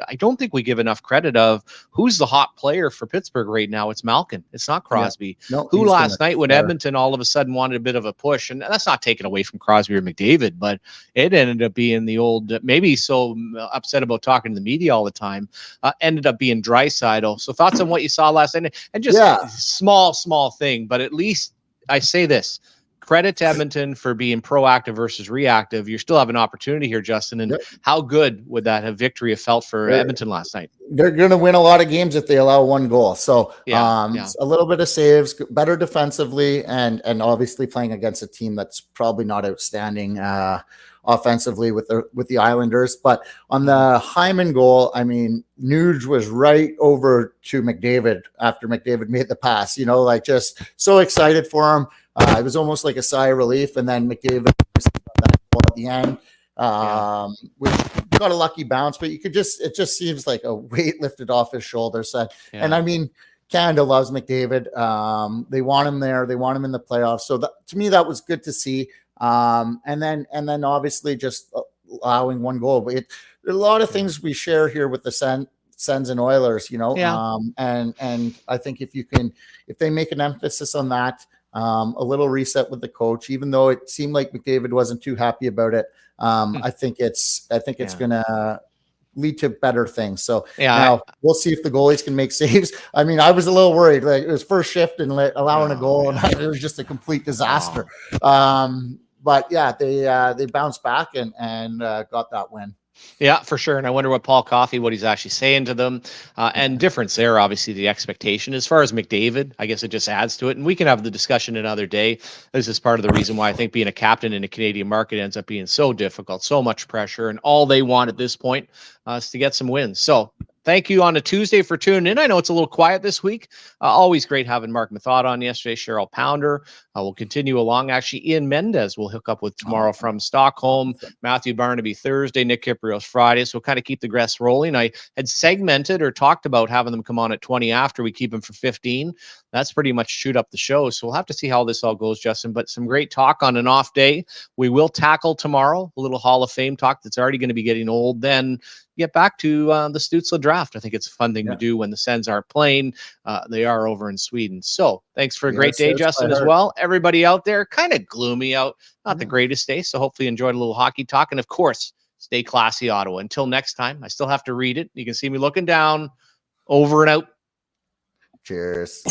I don't think we give enough credit of who's the hot player for Pittsburgh right now. It's Malkin. It's not Crosby. Who last night when Edmonton all of a sudden wanted a bit of a push, and that's not taken away from Crosby or McDavid, but it ended up being the old, maybe so upset about talking to the media all the time, ended up being Draisaitl. So thoughts on what you saw last night, and just small thing, but at least I say this, credit to Edmonton for being proactive versus reactive. You still have an opportunity here, Justin. And how good would that victory have felt for Edmonton last night? They're going to win a lot of games if they allow 1 goal. So a little bit of saves, better defensively, and obviously playing against a team that's probably not outstanding offensively with the Islanders. But on the Hyman goal, I mean, Nuge was right over to McDavid after McDavid made the pass, just so excited for him. It was almost like a sigh of relief, and then McDavid got that goal at the end, which got a lucky bounce, but it just seems like a weight lifted off his shoulders. And I mean, Canada loves McDavid. They want him there. They want him in the playoffs. So to me, that was good to see. And then obviously just allowing 1 goal. But there are a lot of things we share here with the Sens and Oilers, and I think if they make an emphasis on that, a little reset with the coach, even though it seemed like McDavid wasn't too happy about it. I think it's going to lead to better things. So now we'll see if the goalies can make saves. I mean, I was a little worried. Like, it was first shift and allowing a goal, and it was just a complete disaster. But they bounced back and got that win. Yeah, for sure. And I wonder what Paul Coffey, what he's actually saying to them. And difference there, obviously, the expectation. As far as McDavid, I guess it just adds to it. And we can have the discussion another day. This is part of the reason why I think being a captain in a Canadian market ends up being so difficult, so much pressure. And all they want at this point is to get some wins. So thank you on a Tuesday for tuning in. I know it's a little quiet this week. Always great having Mark Mathod on yesterday, Cheryl Pounder. We'll continue along. Actually, Ian Mendez will hook up with tomorrow from Stockholm. Matthew Barnaby Thursday, Nick Kiprios Friday. So we'll kind of keep the guests rolling. I had segmented or talked about having them come on at 20 after. We keep them for 15. That's pretty much shoot up the show. So we'll have to see how this all goes, Justin. But some great talk on an off day. We will tackle tomorrow a little Hall of Fame talk that's already going to be getting old. Then get back to the Stutzle draft. I think it's a fun thing to do when the Sens aren't playing. They are over in Sweden. So thanks for a great day, Justin, as well. Everybody out there, kind of gloomy out. Not the greatest day. So hopefully you enjoyed a little hockey talk. And of course, stay classy, Ottawa. Until next time, I still have to read it. You can see me looking down. Over and out. Cheers.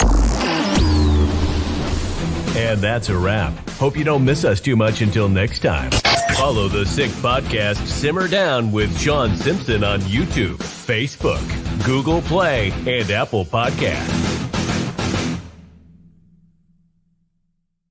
And that's a wrap. Hope you don't miss us too much until next time. Follow the Sick Podcast Simmer Down with Sean Simpson on YouTube, Facebook, Google Play, and Apple Podcasts.